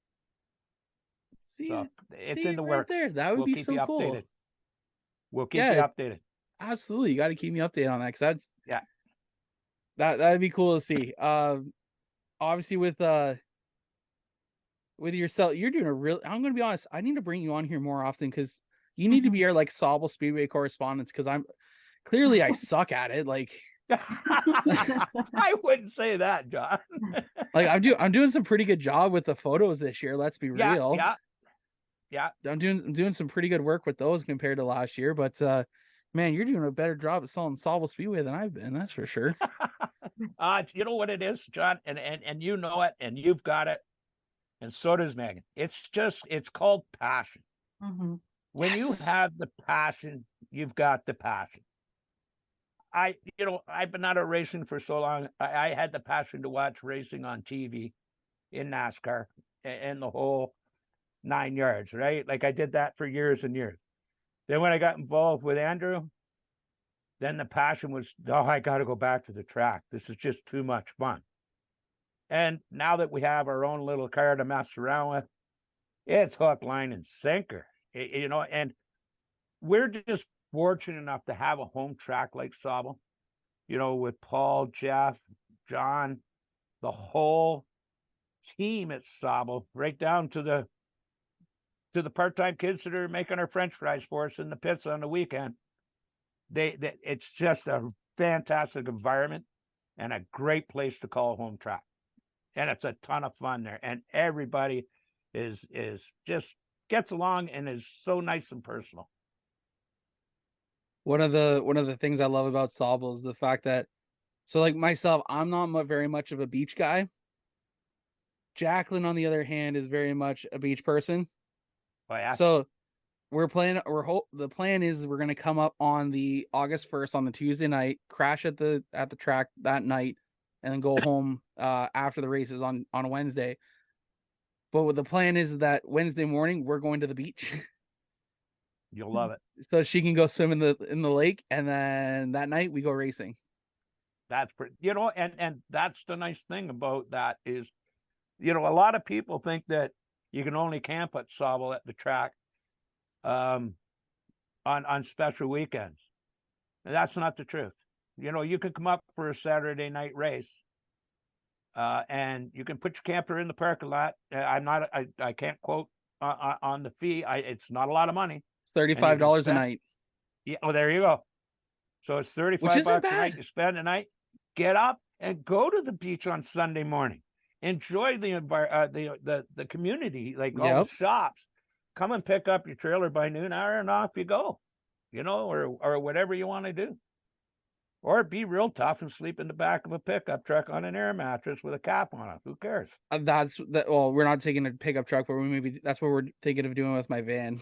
It's in the works. There. That would be so cool. Updated. We'll keep you updated. Absolutely, you got to keep me updated on that because that'd be cool to see. Obviously with yourself, you're doing a real. I'm going to be honest. I need to bring you on here more often because you need to be our Sauble Speedway correspondent because I suck at it. Like I wouldn't say that, John. Like I'm doing some pretty good job with the photos this year. Let's be real. Yeah. Yeah. I'm doing some pretty good work with those compared to last year, but man, you're doing a better job at selling Sauble Speedway than I've been, that's for sure. You know what it is, John, and you know it, and you've got it, and so does Megan. It's called passion. Mm-hmm. When you Yes. have the passion, you've got the passion. I've been out of racing for so long. I had the passion to watch racing on TV in NASCAR and the whole 9 yards, right? Like I did that for years and years. Then when I got involved with Andrew, then the passion was, oh, I got to go back to the track. This is just too much fun. And now that we have our own little car to mess around with, it's hook, line, and sinker. And we're just fortunate enough to have a home track like Sauble, with Paul, Jeff, John, the whole team at Sauble, right down to the part-time kids that are making our French fries for us in the pits on the weekend. It's just a fantastic environment and a great place to call home track. And it's a ton of fun there. And everybody is just gets along and is so nice and personal. One of the things I love about Sauble is the fact that, so like myself, I'm not very much of a beach guy. Jacqueline, on the other hand, is very much a beach person. Oh, yeah. So the plan is we're gonna come up on the August 1st on the Tuesday night, crash at the track that night, and then go home after the races on Wednesday. But what the plan is that Wednesday morning we're going to the beach. You'll love it. So she can go swim in the lake, and then that night we go racing. That's pretty, and that's the nice thing about that is, a lot of people think that you can only camp at Sauble at the track on special weekends. And that's not the truth. You can come up for a Saturday night race, and you can put your camper in the parking lot. I can't quote on the fee. It's not a lot of money. It's $35 a night. Yeah. Oh, there you go. So it's $35 a night. You spend the night, get up and go to the beach on Sunday morning. Enjoy the community, like all the shops. Come and pick up your trailer by noon hour and off you go, or whatever you want to do. Or be real tough and sleep in the back of a pickup truck on an air mattress with a cap on it. Who cares? Well, we're not taking a pickup truck, but that's what we're thinking of doing with my van.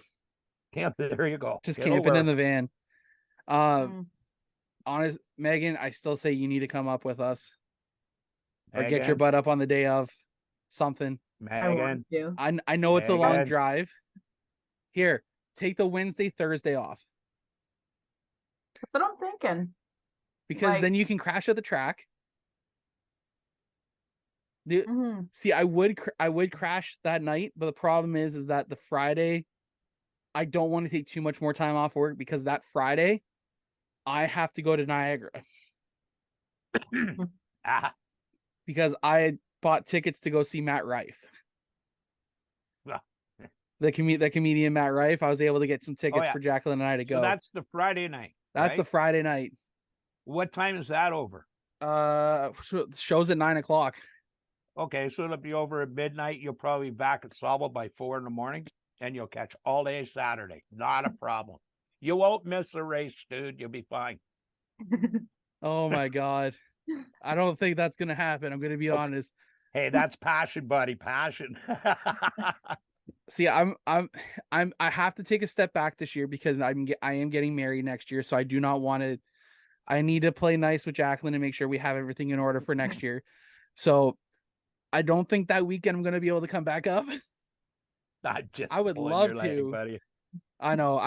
There you go. Just camping in the van. Honest, Megan, I still say you need to come up with us. Or get your butt up on the day of something. Megan. I know it's a long drive. Here, take the Wednesday, Thursday off. That's what I'm thinking. Because then you can crash at the track. See, I would crash that night, but the problem is that the Friday, I don't want to take too much more time off work because that Friday, I have to go to Niagara. Because I bought tickets to go see Matt Rife. The comedian Matt Rife. I was able to get some tickets for Jacqueline and I to go. So that's the Friday night. That's the Friday night. What time is that over? So show's at 9:00. Okay, so it'll be over at midnight. You'll probably be back at Sauble by 4 a.m, and you'll catch all day Saturday. Not a problem. You won't miss a race, dude. You'll be fine. Oh my God. I don't think that's gonna happen. I'm gonna be honest. Hey, that's passion, buddy. Passion. See, I have to take a step back this year because I am getting married next year, so I do not want to. I need to play nice with Jacqueline and make sure we have everything in order for next year. So I don't think that weekend I'm gonna be able to come back up. I would love to. Buddy. I know.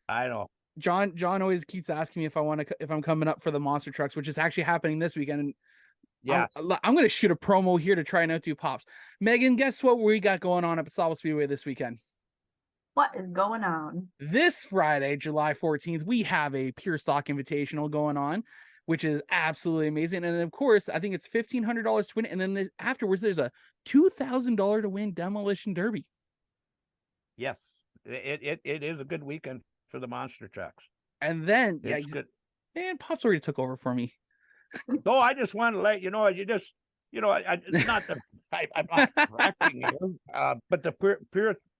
I know. John always keeps asking me if I'm coming up for the monster trucks, which is actually happening this weekend. And yeah, I'm going to shoot a promo here to try and outdo Pops. Megan, guess what we got going on at Sauble Speedway this weekend? What is going on? This Friday, July 14th, we have a Pure Stock Invitational going on, which is absolutely amazing. And of course, I think it's $1,500 to win. And then afterwards, there's a $2,000 to win Demolition Derby. Yes, it is a good weekend for the monster trucks. And then, good. Man, Pops already took over for me. No, I just want to let you know. You just, it's not the. I'm not correcting you, but the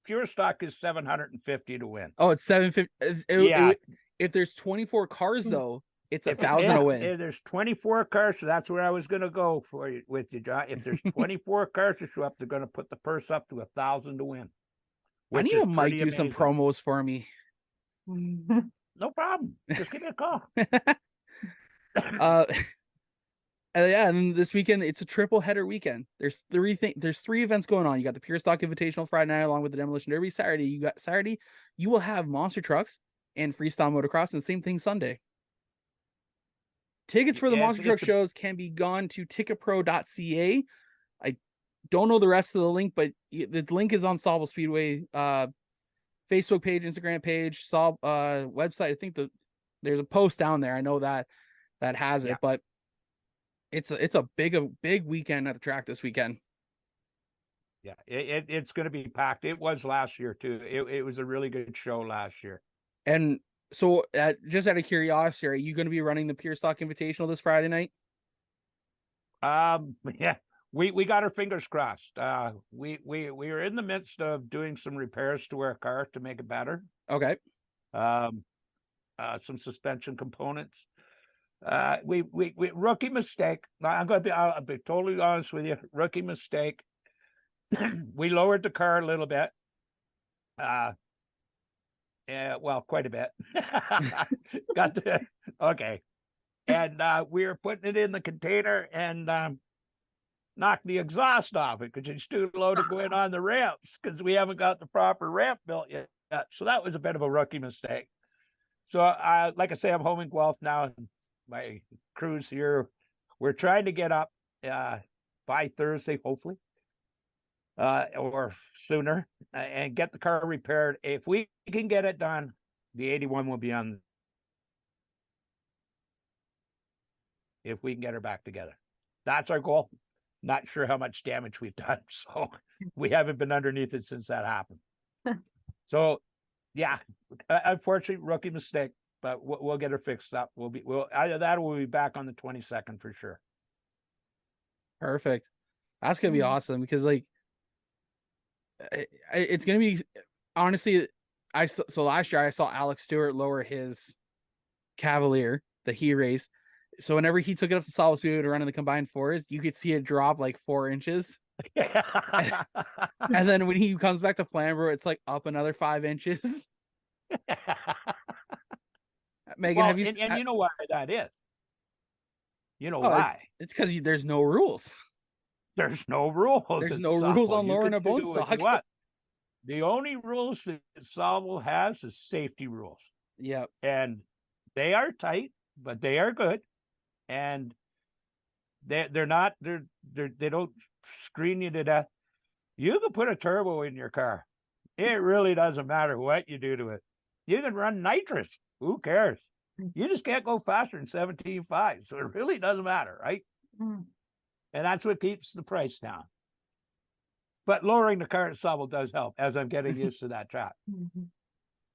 pure stock is 750 to win. Oh, it's 750. Yeah. If there's 24 cars though, it's 1,000 to win. If there's 24 cars, so that's where I was going to go for you with you, John. If there's 24 cars to show up, they're going to put the purse up to 1,000 to win. I need a Mike do some promos for me. No problem. Just give me a call. Yeah, and this weekend it's a triple header weekend. There's three events going on. You got the Pure Stock Invitational Friday night along with the Demolition Derby. Saturday, you will have monster trucks and freestyle motocross, and the same thing Sunday. Tickets for the monster truck shows can be gone to ticketpro.ca. I don't know the rest of the link, but the link is on Sauble Speedway Facebook page, Instagram page, website. I think there's a post down there. I know that has it, but it's a big weekend at the track this weekend. Yeah, it's going to be packed. It was last year too. It was a really good show last year. And so, just out of curiosity, are you going to be running the Pure Stock Invitational this Friday night? Yeah, we got our fingers crossed. We are in the midst of doing some repairs to our car to make it better. Okay. Some suspension components. We rookie mistake. I'll be totally honest with you. Rookie mistake. We lowered the car a little bit. Well, quite a bit. Okay. And we were putting it in the container and knocked the exhaust off it because it's too low to go in on the ramps because we haven't got the proper ramp built yet. So that was a bit of a rookie mistake. So like I say, I'm home in Guelph now. And my crew's here. We're trying to get up by Thursday, hopefully, or sooner, and get the car repaired. If we can get it done, the 81 will be on. If we can get her back together, that's our goal. Not sure how much damage we've done, so we haven't been underneath it since that happened. So, yeah, unfortunately, rookie mistake, but we'll get her fixed up. We'll be back on the 22nd for sure. Perfect. That's gonna be awesome because it's gonna be honestly. So last year I saw Alex Stewart lower his Cavalier that he raced. So whenever he took it up to Sauble Speedway to run in the combined fours, you could see it drop like 4 inches. And then when he comes back to Flamborough, it's like up another 5 inches. Megan, have you? And you know why that is? You know why? It's because there's no rules. There's no rules. There's no rules on lowering a bone stock. The only rules that Sauble has is safety rules. Yep. And they are tight, but they are good. And they don't screen you to death. You can put a turbo in your car. It really doesn't matter what you do to it. You can run nitrous. Who cares? You just can't go faster than 17.5. So it really doesn't matter, right? And that's what keeps the price down. But lowering the car at Sauble does help as I'm getting used to that track.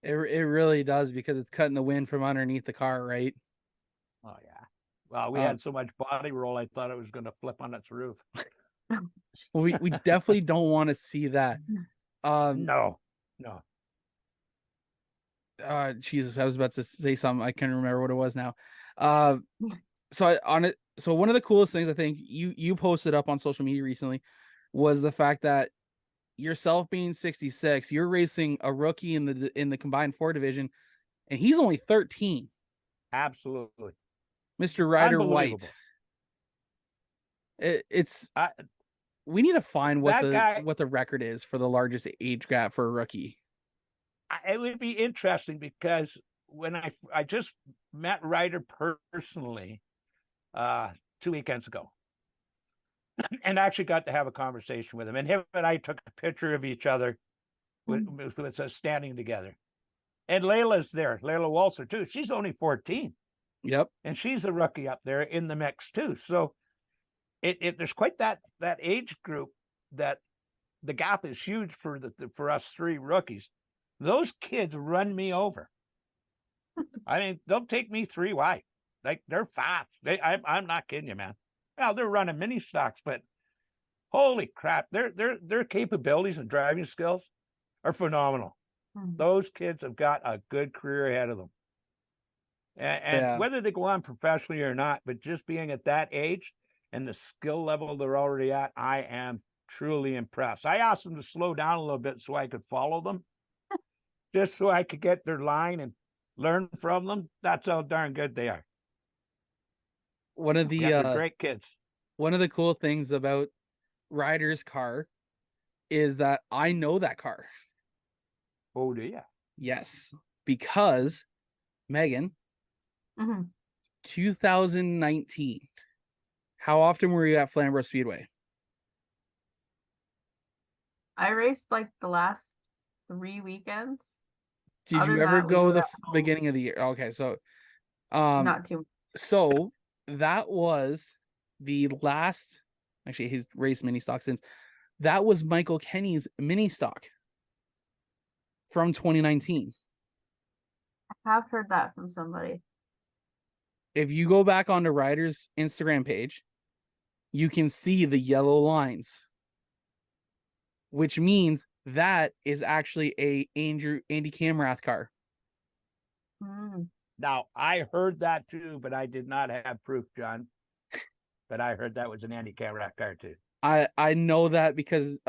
It really does because it's cutting the wind from underneath the car, right? Oh, yeah. Well, we had so much body roll, I thought it was going to flip on its roof. Well, we definitely don't want to see that. No. Jesus, I was about to say something. I can't remember what it was now. So one of the coolest things I think you posted up on social media recently was the fact that yourself being 66, you're racing a rookie in the combined 4 division, and he's only 13. Absolutely. Mr. Ryder White. We need to find what the record is for the largest age gap for a rookie. It would be interesting because when I just met Ryder personally 2 weekends ago and actually got to have a conversation with him, and him and I took a picture of each other with us standing together. And Layla's there, Layla Walser too. She's only 14. Yep. And she's a rookie up there in the mix too. So there's quite that age group that the gap is huge for us 3 rookies. Those kids run me over. I mean, they'll take me 3 wide. Like, they're fast. I'm not kidding you, man. Well, they're running mini stocks, but holy crap, their capabilities and driving skills are phenomenal. Those kids have got a good career ahead of them. And whether they go on professionally or not, but just being at that age and the skill level they're already at, I am truly impressed. I asked them to slow down a little bit so I could follow them, just so I could get their line and learn from them. That's how darn good they are. One of the they're great kids. One of the cool things about Ryder's car is that I know that car. Oh, do you? Yes, because Megan, 2019. How often were you at Flamborough Speedway? I raced like the last 3 weekends. Did Other you than ever that, we go were the at home. beginning of the year? Okay, so Not too. so that was the last. Actually, he's raced mini stock since. That was Michael Kenny's mini stock from 2019. I have heard that from somebody. If you go back onto Ryder's Instagram page, you can see the yellow lines, which means that is actually a Andy Camrath car. Now, I heard that too, but I did not have proof, John. But I heard that was an Andy Camrath car too. I know that because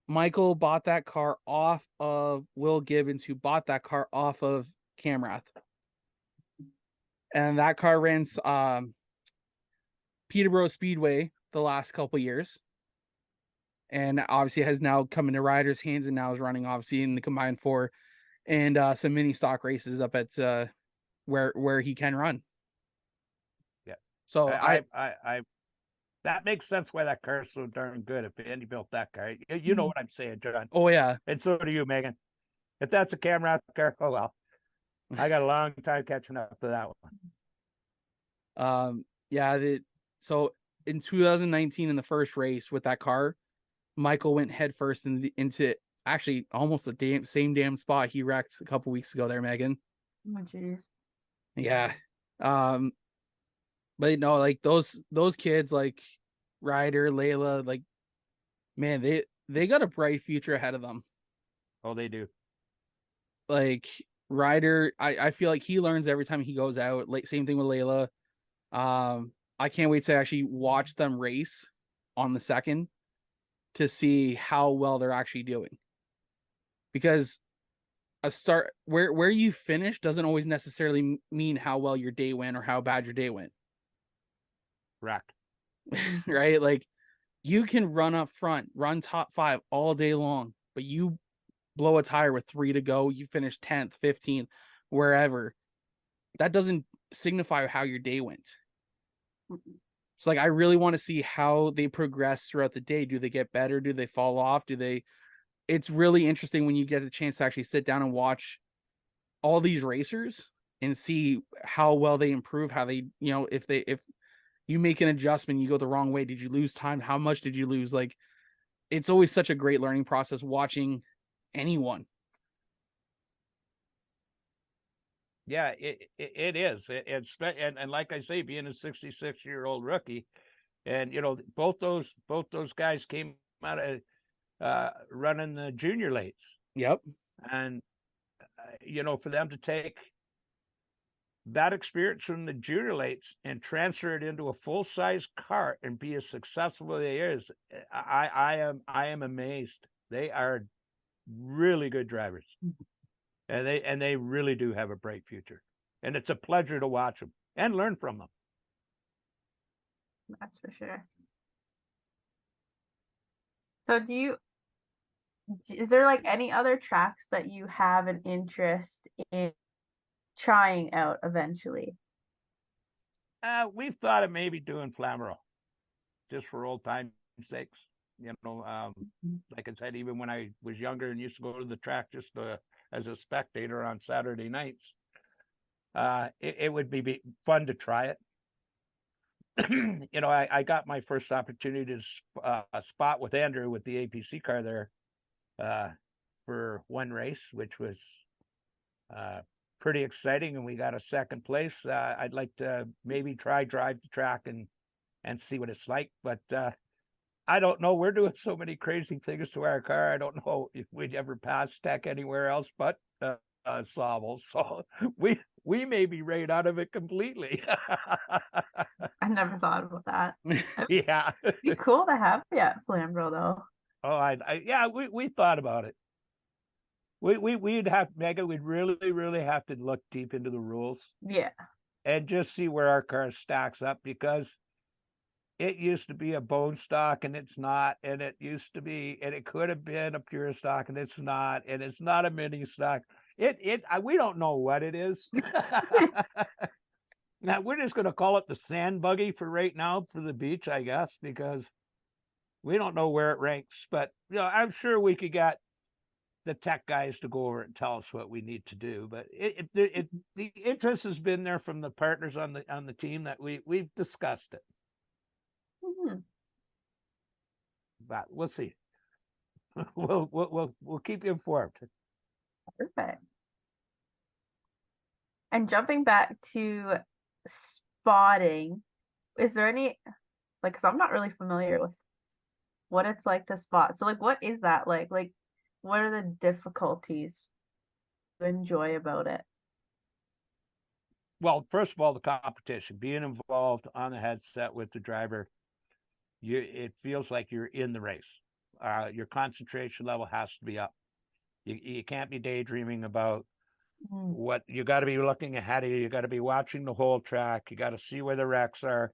Michael bought that car off of Will Gibbons, who bought that car off of Camrath. And that car ran Peterborough Speedway the last couple years. And obviously has now come into Ryder's hands and now is running obviously in the Combined 4 and some mini stock races up at where he can run. Yeah. So I that makes sense why that car's so darn good. If Andy built that car, you know what I'm saying, John. Oh yeah, and so do you, Megan. If that's a Camrath car, oh well. I got a long time catching up to that one. So in 2019 in the first race with that car, Michael went headfirst into actually almost the same damn spot he wrecked a couple weeks ago there, Megan. Oh jeez. Yeah. But no, like those kids like Ryder, Layla, like man, they got a bright future ahead of them. Oh, they do. Like Ryder, I feel like he learns every time he goes out. Like same thing with Layla. I can't wait to actually watch them race on the second to see how well they're actually doing. Because a start where you finish doesn't always necessarily mean how well your day went or how bad your day went. Correct. Right? Like you can run up front, run top 5 all day long, but you blow a tire with 3 to go, you finish 10th, 15th, wherever. That doesn't signify how your day went. It's like I really want to see how they progress throughout the day. Do they get better? Do they fall off? It's really interesting when you get a chance to actually sit down and watch all these racers and see how well they improve, how they, if you make an adjustment, you go the wrong way. Did you lose time? How much did you lose? Like, it's always such a great learning process watching anyone. Yeah, it is. And like I say, being a 66-year-old rookie, and both those guys came out of running the junior lates. Yep. And for them to take that experience from the junior lates and transfer it into a full-size car and be as successful as it is, I am amazed. They are really good drivers. And they really do have a bright future. And it's a pleasure to watch them and learn from them. That's for sure. So is there like any other tracks that you have an interest in trying out eventually? We've thought of maybe doing Flamborough just for old time's sakes. Like I said, even when I was younger and used to go to the track just as a spectator on Saturday nights, it would be fun to try it. I got my first opportunity to spot with Andrew with the APC car there for one race, which was pretty exciting, and we got a second place. I'd like to maybe drive the track and see what it's like, but I don't know. We're doing so many crazy things to our car. I don't know if we'd ever pass tech anywhere else but Sauble. So we may be right out of it completely. I never thought about that. It'd Yeah. be cool to have you at Flamborough though. Oh, yeah, we thought about it. We'd have, Megan, we'd really have to look deep into the rules Yeah. and just see where our car stacks up, because it used to be a bone stock and it's not, and it used to be, and it could have been a pure stock and it's not, and it's not a mini stock. We don't know what it is. Now we're just going to call it the sand buggy for right now for the beach, I guess, because we don't know where it ranks. But I'm sure we could get the tech guys to go over and tell us what we need to do. But the interest has been there from the partners on the team that we've discussed it. Mm-hmm. But we'll see. We'll keep you informed. Perfect. And jumping back to spotting, is there any, like, because I'm not really familiar with what it's like to spot. So, like, what is that like? Like, what are the difficulties you enjoy about it? Well, first of all, the competition, being involved on the headset with the driver, it feels like you're in the race. Your concentration level has to be up. You can't be daydreaming about what you got to be looking ahead of you. You got to be watching the whole track. You got to see where the wrecks are.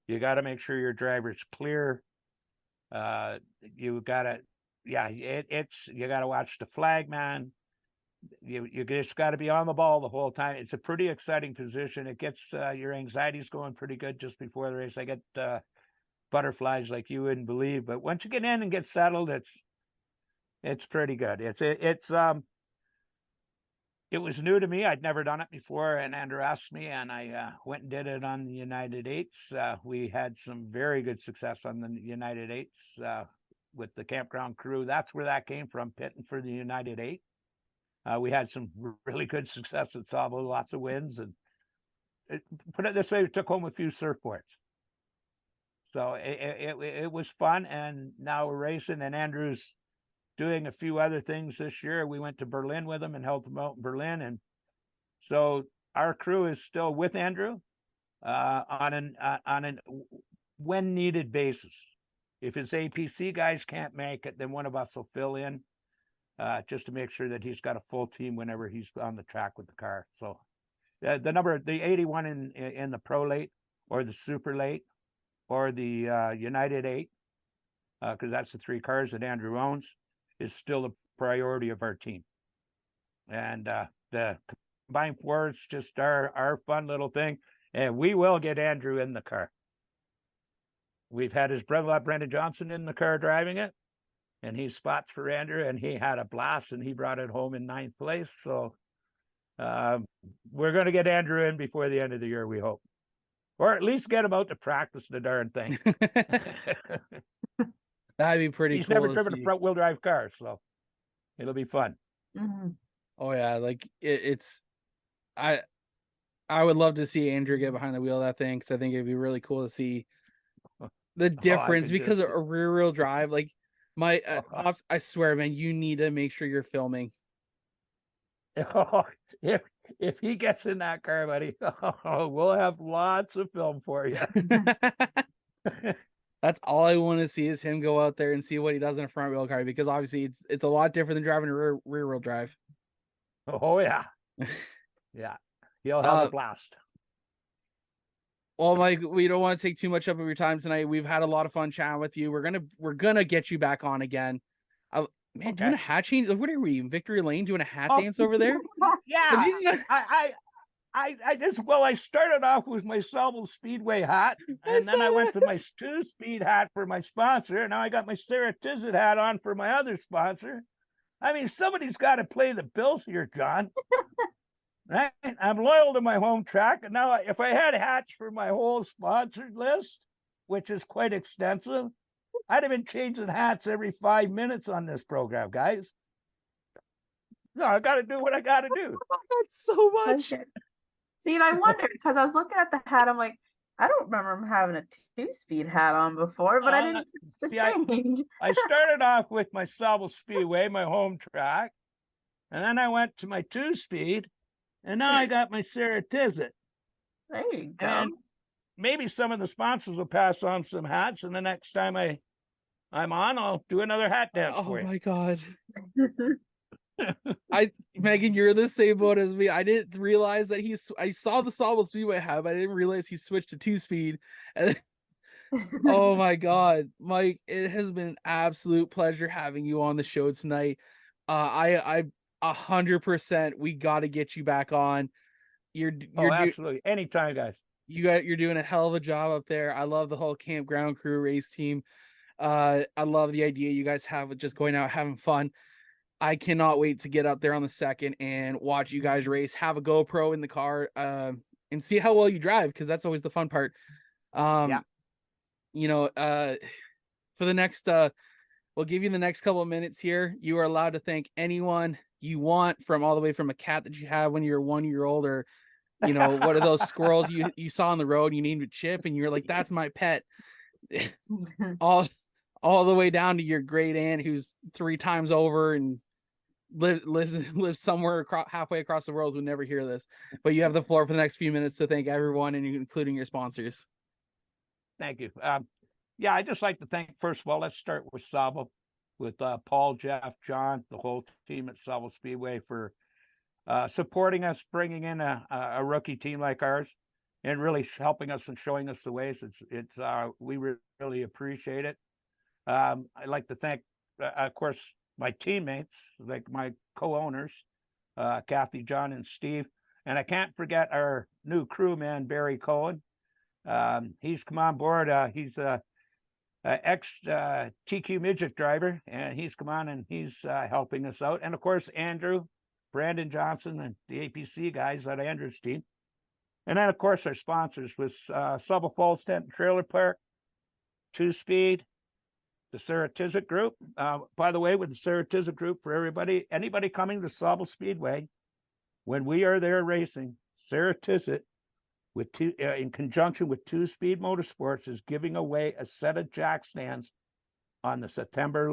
You got to make sure your driver's clear. You got to, you got to watch the flag man. You just got to be on the ball the whole time. It's a pretty exciting position. It gets your anxieties going pretty good just before the race. I get butterflies like you wouldn't believe, but once you get in and get settled, it's pretty good. It was new to me. I'd never done it before, and Andrew asked me, and I went and did it on the United Eights. We had some very good success on the United Eights with the campground crew. That's where that came from, pitting for the United Eight. We had some really good success at Sauble, lots of wins, and put it this way, we took home a few surfboards. So it was fun, and now we're racing, and Andrew's doing a few other things this year. We went to Berlin with him and helped him out in Berlin, and so our crew is still with Andrew on an when needed basis. If his APC guys can't make it, then one of us will fill in just to make sure that he's got a full team whenever he's on the track with the car. So the 81 in the Pro Late or the Super Late or the United 8, because that's the three cars that Andrew owns, is still a priority of our team. And the combined four is just our fun little thing. And we will get Andrew in the car. We've had his brother, Brendan Johnson, in the car driving it, and he spots for Andrew, and he had a blast, and he brought it home in 9th place. So we're going to get Andrew in before the end of the year, we hope. Or at least get him out to practice the darn thing. That'd be pretty He's cool. never driven a front-wheel drive car, so it'll be fun. Mm-hmm. Oh yeah, like I would love to see Andrew get behind the wheel of that thing, because I think it'd be really cool to see the difference because of a rear wheel drive. Like my ops, I swear, man, you need to make sure you're filming. Oh, if he gets in that car, buddy, we'll have lots of film for you. That's all I want to see, is him go out there and see what he does in a front wheel car, because obviously it's a lot different than driving a rear wheel drive. Oh yeah, yeah, he'll have a blast. Well, Mike, we don't want to take too much up of your time tonight. We've had a lot of fun chatting with you. We're gonna get you back on again. Man, doing a hat change? What are we in Victory Lane doing a hat dance over there? Yeah, I started off with my Sauble Speedway hat, and then I went to my 2-speed hat for my sponsor, and now I got my Sarah Tizet hat on for my other sponsor. I mean, somebody's got to pay the bills here, John. Right? I'm loyal to my home track, and now if I had hats for my whole sponsored list, which is quite extensive, I'd have been changing hats every 5 minutes on this program, guys. No, I got to do what I got to do. That's so much. See, and I wondered, because I was looking at the hat, I'm like, I don't remember him having a 2-speed hat on before, but I didn't catch the see, change. I started off with my Sauble Speedway, my home track, and then I went to my 2-speed, and now I got my Saratisit. There you go. And maybe some of the sponsors will pass on some hats, and the next time I'm on, I'll do another hat dance for you. Oh my god. Megan, you're in the same boat as me. I didn't realize that I saw the Sauble Speedway hat, but I didn't realize he switched to 2-speed. And oh my god, Mike, it has been an absolute pleasure having you on the show tonight. I 100% we got to get you back on. You're absolutely. Anytime, guys. You're doing a hell of a job up there. I love the whole campground crew race team. I love the idea you guys have with just going out having fun. I cannot wait to get up there on the 2nd and watch you guys race, have a GoPro in the car, and see how well you drive, because that's always the fun part. You know, for the next we'll give you the next couple of minutes here. You are allowed to thank anyone you want, from all the way from a cat that you had when you were 1-year-old, or you know, what are those squirrels you saw on the road, you named it Chip, and you're like, that's my pet. all the way down to your great aunt who's 3 times over and lives somewhere halfway across the world, would never hear this. But you have the floor for the next few minutes to thank everyone, and including your sponsors. Thank you. I'd just like to thank, first of all, let's start with Sauble, with Paul, Jeff, John, the whole team at Sauble Speedway for supporting us, bringing in a rookie team like ours, and really helping us and showing us the ways. We really appreciate it. I'd like to thank, of course, my teammates, like my co-owners, Kathy, John, and Steve. And I can't forget our new crewman, Barry Cohen. He's come on board. He's a ex TQ midget driver, and he's come on and he's helping us out. And of course, Andrew, Brandon Johnson, and the APC guys at Andrew's team. And then, of course, our sponsors was Sauble Falls Tent and Trailer Park, 2-Speed, the Saratisit Group. By the way, with the Saratisit Group, for anybody coming to Sauble Speedway, when we are there racing, Saratisit, in conjunction with 2-Speed Motorsports, is giving away a set of jack stands on the September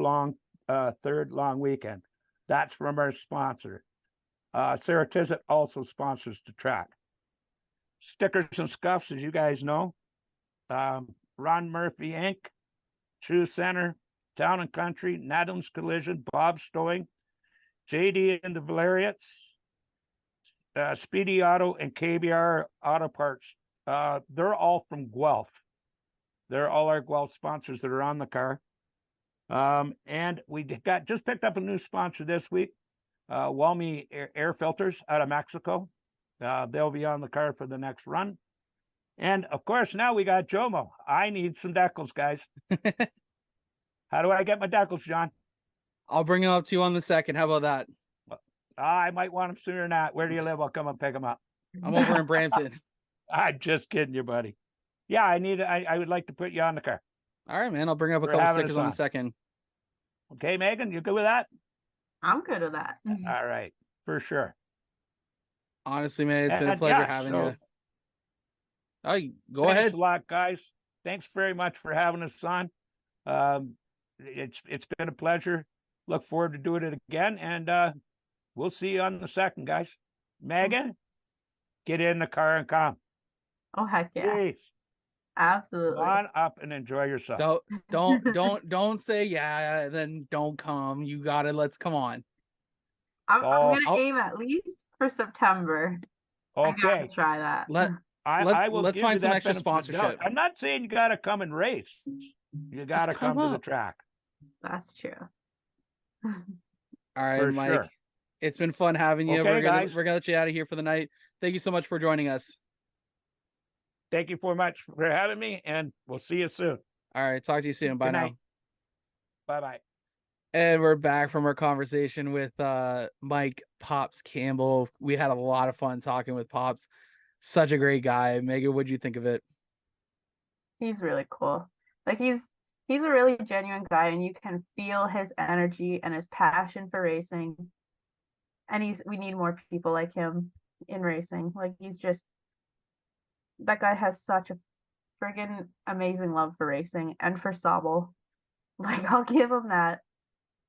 3rd long weekend. That's from our sponsor. Saratisit also sponsors the track. Stickers and scuffs, as you guys know. Ron Murphy Inc., True Center, Town and Country, Nadam's Collision, Bob Stowing, JD and the Valeriets, Speedy Auto, and KBR Auto Parts. They're all from Guelph. They're all our Guelph sponsors that are on the car. And we just picked up a new sponsor this week, Walmy Air Filters out of Mexico. They'll be on the car for the next run. And of course, now we got Jomo. I need some decals, guys. How do I get my decals, John? I'll bring them up to you on the 2nd. How about that? I might want them sooner than that. Where do you live? I'll come and pick them up. I'm over in Brampton. I'm just kidding you, buddy. Yeah, I would like to put you on the car. All right, man. I'll bring up a couple stickers on the 2nd. Okay, Megan, you good with that? I'm good with that. All right, for sure. Honestly, man, it's been a pleasure having you. Oh, go ahead. Thanks a lot, guys. Thanks very much for having us on. It's been a pleasure. Look forward to doing it again, and we'll see you on the 2nd, guys. Megan, get in the car and come. Oh, heck yeah. Please. Absolutely. Come on up and enjoy yourself. Don't say yeah, then don't come. You gotta, come on. I'm gonna aim at least for September. Okay. I gotta try that. Let's find some extra sponsorship. I'm not saying you gotta come and race. You gotta come to the track. That's true. All right, For Mike. sure. It's been fun having you. Okay, we're gonna let you out of here for the night. Thank you so much for joining us. Thank you very much for having me, and we'll see you soon. All right, talk to you soon. Bye now. Bye-bye. And we're back from our conversation with Mike Pops Campbell. We had a lot of fun talking with Pops. Such a great guy. Megan, what'd you think of it? He's really cool. Like he's a really genuine guy, and you can feel his energy and his passion for racing. And we need more people like him in racing. Like that guy has such a friggin' amazing love for racing and for Sauble. Like, I'll give him that.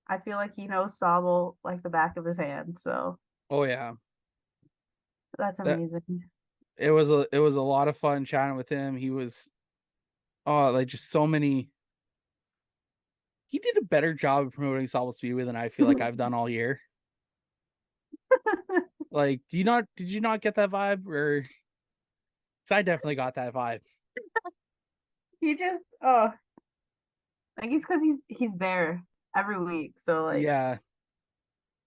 I feel like he knows Sauble like the back of his hand, so Oh yeah. that's That amazing. it was a lot of fun chatting with him. He was like just so many. He did a better job of promoting Sauble Speedway than I feel like I've done all year. Like, did you not get that vibe? Or 'cause I definitely got that vibe. He just like he's there every week, so like Yeah.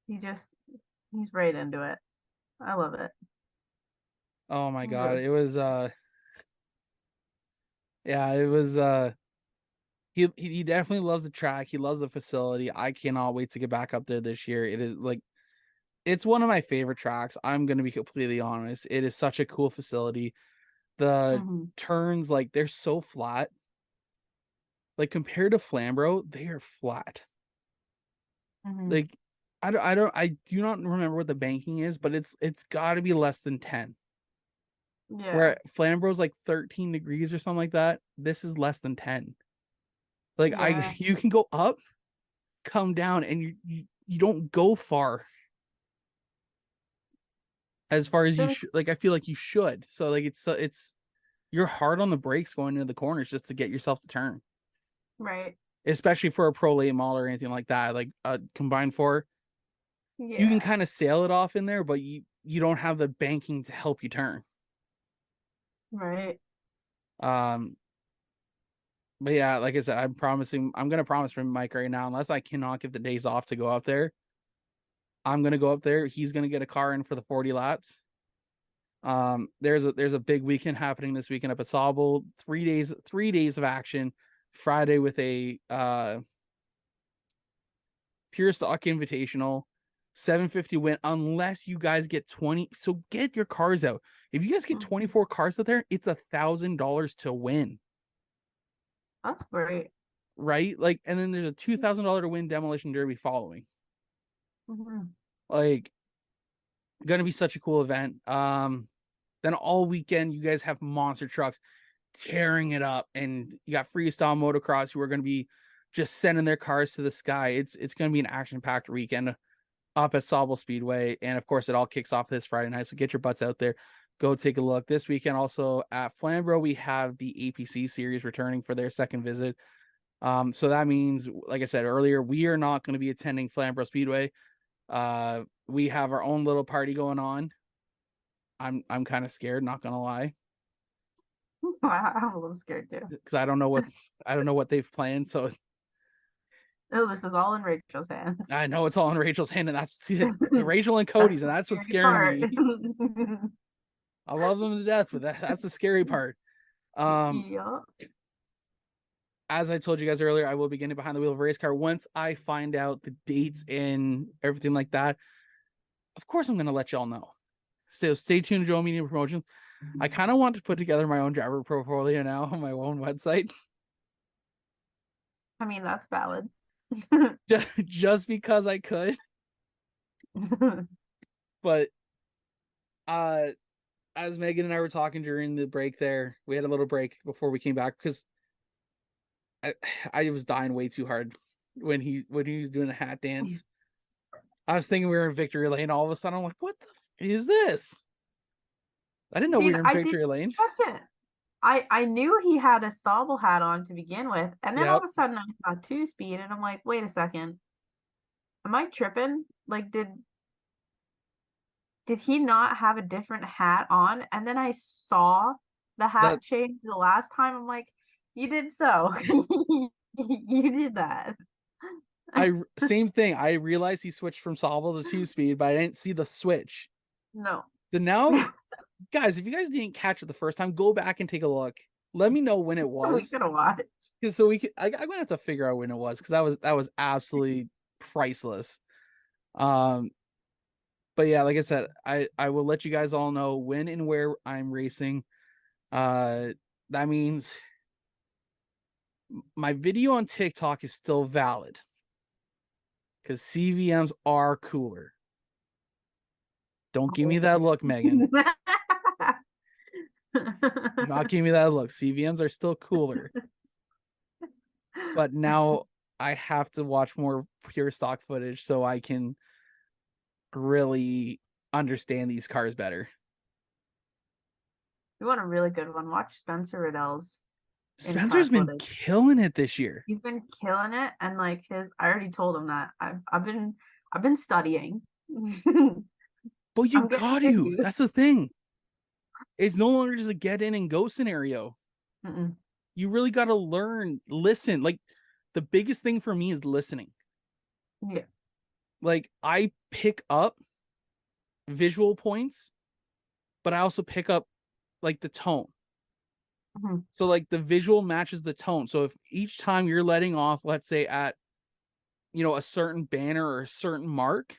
he's right into it. I love it. Oh my He god. really- It was yeah, it was he definitely loves the track. He loves the facility. I cannot wait to get back up there this year. It is like it's one of my favorite tracks. I'm gonna be completely honest. It is such a cool facility. The Mhm. turns, like, they're so flat. Like, compared to Flamborough, they are flat. Mhm. Like, I do not remember what the banking is, but it's got to be less than 10. Yeah. Where Flamborough's like 13 degrees or something like that. This is less than 10. Like, Yeah. you can go up, come down, and you don't go far as far as you There's- should. Like, I feel like you should. So like it's you're hard on the brakes going into the corners just to get yourself to turn. Right. Especially for a pro late model or anything like that. Like a combined four, you can Yeah. kind of sail it off in there, but you don't have the banking to help you turn. Right. Um, but yeah, like I said, I'm gonna promise from Mike right now, unless I cannot get the days off to go up there, I'm gonna go up there. He's gonna get a car in for the 40 laps. There's a big weekend happening this weekend up at Sauble. 3 days of action. Friday with a pure stock invitational, 750 win unless you guys get 20. So get your cars out. If you guys get Mhm. 24 cars out there, it's $1,000 to win. That's great. Right? Like, and then there's a $2,000 to win demolition derby following. Mhm. Like, gonna be such a cool event. Then all weekend you guys have monster trucks tearing it up, and you got freestyle motocross who are gonna be just sending their cars to the sky. It's gonna be an action-packed weekend up at Sauble Speedway, and of course it all kicks off this Friday night. So get your butts out there, go take a look. This weekend also at Flamborough we have the APC series returning for their second visit. So that means, like I said earlier, we are not going to be attending Flamborough Speedway. We have our own little party going on. I'm kind of scared, not gonna lie, I'm a little scared too. because I don't know what they've planned. So Oh, this is all in Rachel's hands. I know it's all in Rachel's hand, and that's Rachel and That's Cody's, the and that's what's scary scaring me. I love them to death, but that's the scary part. Yeah. As I told you guys earlier, I will be getting behind the wheel of a race car once I find out the dates and everything like that. Of course, I'm going to let y'all know. Stay tuned to Joe Media Promotions. I kind of want to put together my own driver portfolio now on my own website. I mean, that's valid. just because I could. But as Megan and I were talking during the break there, we had a little break before we came back because I was dying way too hard when he was doing a hat dance. I was thinking we were in victory lane. All of a sudden, I'm like, "What the is this?" I didn't know we were in victory lane. Touch it. I knew he had a Sauble hat on to begin with, and then all of a sudden I saw 2-speed, and I'm like, wait a second, am I tripping? Like, did he not have a different hat on? And then I saw the hat change the last time. I'm like, you did so. You did that. Same thing. I realized he switched from Sauble to 2-speed, but I didn't see the switch. No. Then now, guys, if you guys didn't catch it the first time, go back and take a look. Let me know when it was. We could have watched. So I'm gonna have to figure out when it was, because that was absolutely priceless. But yeah, like I said, I will let you guys all know when and where I'm racing. That means my video on TikTok is still valid, because CVMs are cooler. Don't give me that look, Megan. not give me that look. CVMs are still cooler. But now I have to watch more pure stock footage so I can really understand these cars better. You want a really good one? Watch Spencer Riddell's. Spencer's been killing it this year. He's been killing it, and like I already told him that I've been studying. But you got to. That's the thing. It's no longer just a get in and go scenario. Mm-mm. You really got to learn, listen. Like the biggest thing for me is listening. Yeah. Like I pick up visual points, but I also pick up like the tone. Mm-hmm. So like the visual matches the tone. So if each time you're letting off, let's say at, a certain banner or a certain mark,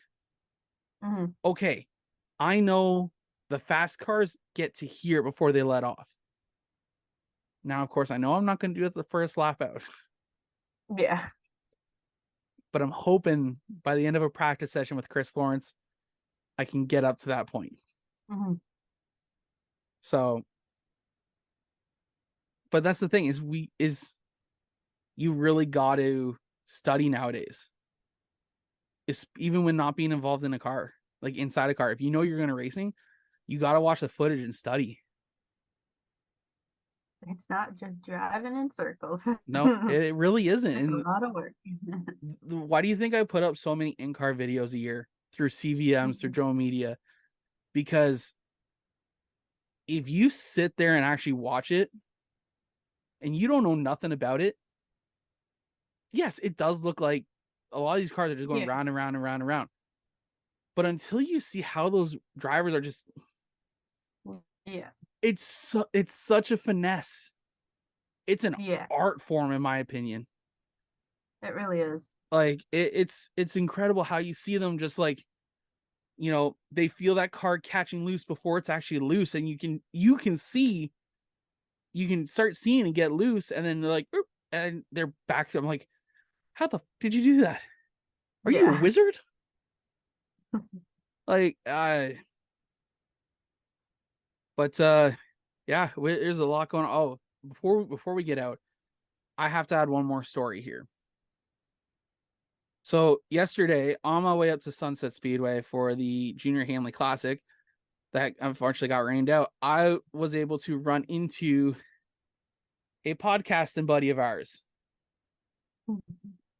mm-hmm. okay, I know the fast cars get to here before they let off. Now, of course, I know I'm not going to do it the first lap out. Yeah. But I'm hoping by the end of a practice session with Chris Lawrence, I can get up to that point. Mm-hmm. So, but that's the thing you really got to study nowadays. It's even when not being involved in a car, like inside a car. If you know you're going to racing, you got to watch the footage and study. It's not just driving in circles. No, it really isn't. It's a lot of work. Why do you think I put up so many in-car videos a year through CVMs, through Joe Media? Because if you sit there and actually watch it and you don't know nothing about it, yes, it does look like a lot of these cars are just going round and round and round and round. But until you see how those drivers are just... Yeah. It's such a finesse. It's an art form, in my opinion. It really is. Like it's incredible how you see them just like, they feel that car catching loose before it's actually loose, and you can start seeing it get loose, and then they're like, oop, and they're back. I'm like, how the did you do that? Are you a wizard? Like, but yeah, there's a lot going on. Oh, before we get out, I have to add one more story here. So yesterday, on my way up to Sunset Speedway for the Junior Hanley Classic that unfortunately got rained out, I was able to run into a podcasting buddy of ours.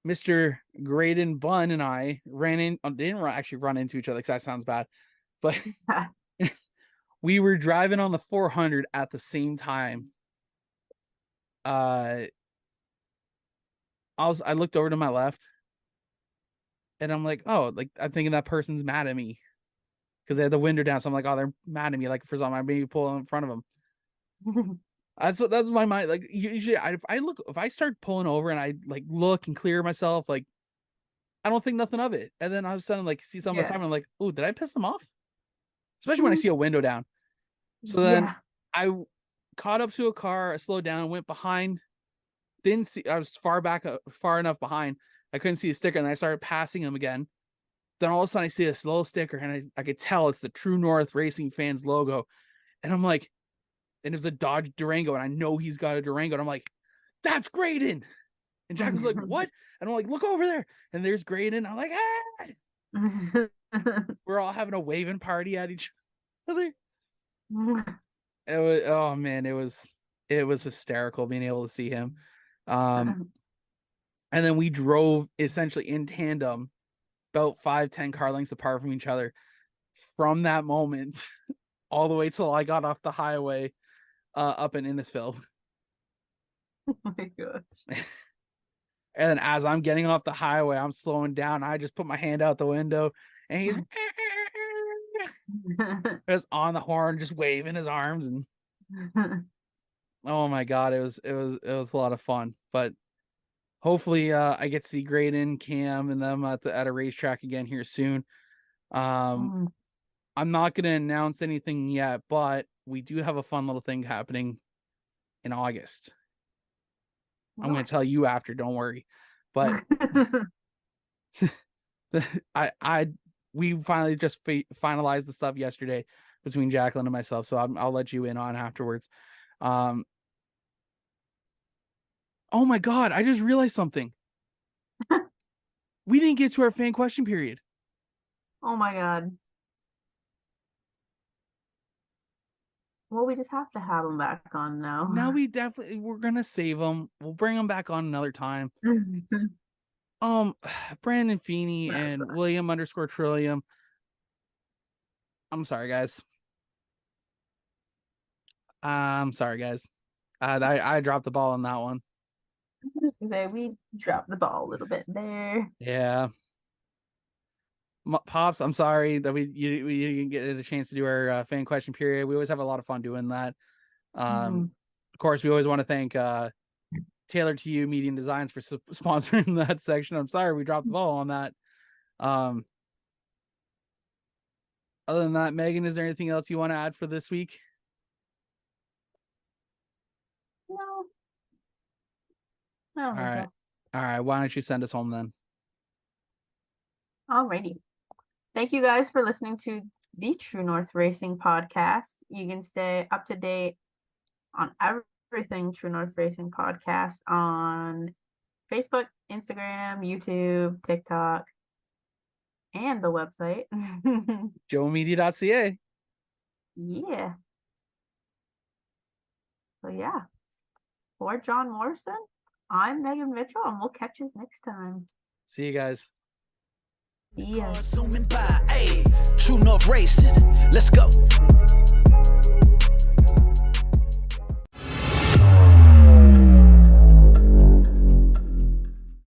Mr. Graydon Bunn and I didn't actually run into each other because that sounds bad, but we were driving on the 400 at the same time. I looked over to my left, and I'm like, oh, like I'm thinking that person's mad at me because they had the window down. So I'm like, oh, they're mad at me. Like for something, I maybe pull in front of them. That's my mind. Like usually, if I start pulling over and I like look and clear myself, like I don't think nothing of it. And then all of a sudden, like see something beside me, I'm like, oh, did I piss them off? Especially when I see a window down. So then I caught up to a car, I slowed down, went behind, didn't see, I was far enough behind, I couldn't see a sticker, and I started passing him again. Then all of a sudden I see this little sticker, and I could tell it's the True North Racing Fans logo. And I'm like, and it's a Dodge Durango, and I know he's got a Durango, and I'm like, that's Graydon. And Jack was like, what? And I'm like, look over there. And there's Graydon. I'm like, ah! We're all having a waving party at each other. It was, oh man, it was hysterical being able to see him. And then we drove essentially in tandem about 5-10 car lengths apart from each other from that moment all the way till I got off the highway up in Innisfil. Oh my gosh. And then as I'm getting off the highway, I'm slowing down. I just put my hand out the window, and he's just on the horn, just waving his arms, and oh my god, it was a lot of fun. But hopefully, I get to see Graydon, Cam, and them at a racetrack again here soon. I'm not going to announce anything yet, but we do have a fun little thing happening in August. I'm going to tell you after, don't worry. But we finally just finalized the stuff yesterday between Jacqueline and myself, so I'll let you in on afterwards. Oh my God, I just realized something. We didn't get to our fan question period. Oh my God. Well, we just have to have them back on now. Now we're gonna save them. We'll bring them back on another time. Brandon Feeney and William_Trillium. I'm sorry, guys. I dropped the ball on that one. We dropped the ball a little bit there. Yeah. Pops, I'm sorry that we didn't get a chance to do our fan question period. We always have a lot of fun doing that. Of course, we always want to thank Taylor to You Media and Designs for sponsoring that section. I'm sorry we dropped the ball on that. Other than that, Megan, is there anything else you want to add for this week? No. All right. Why don't you send us home then? Alrighty. Thank you guys for listening to the True North Racing podcast. You can stay up to date on everything True North Racing podcast on Facebook, Instagram, YouTube, TikTok, and the website. joemedia.ca. Yeah. So yeah. For John Morrison, I'm Megan Mitchell, and we'll catch you next time. See you guys. See ya. True North Racing, let's go.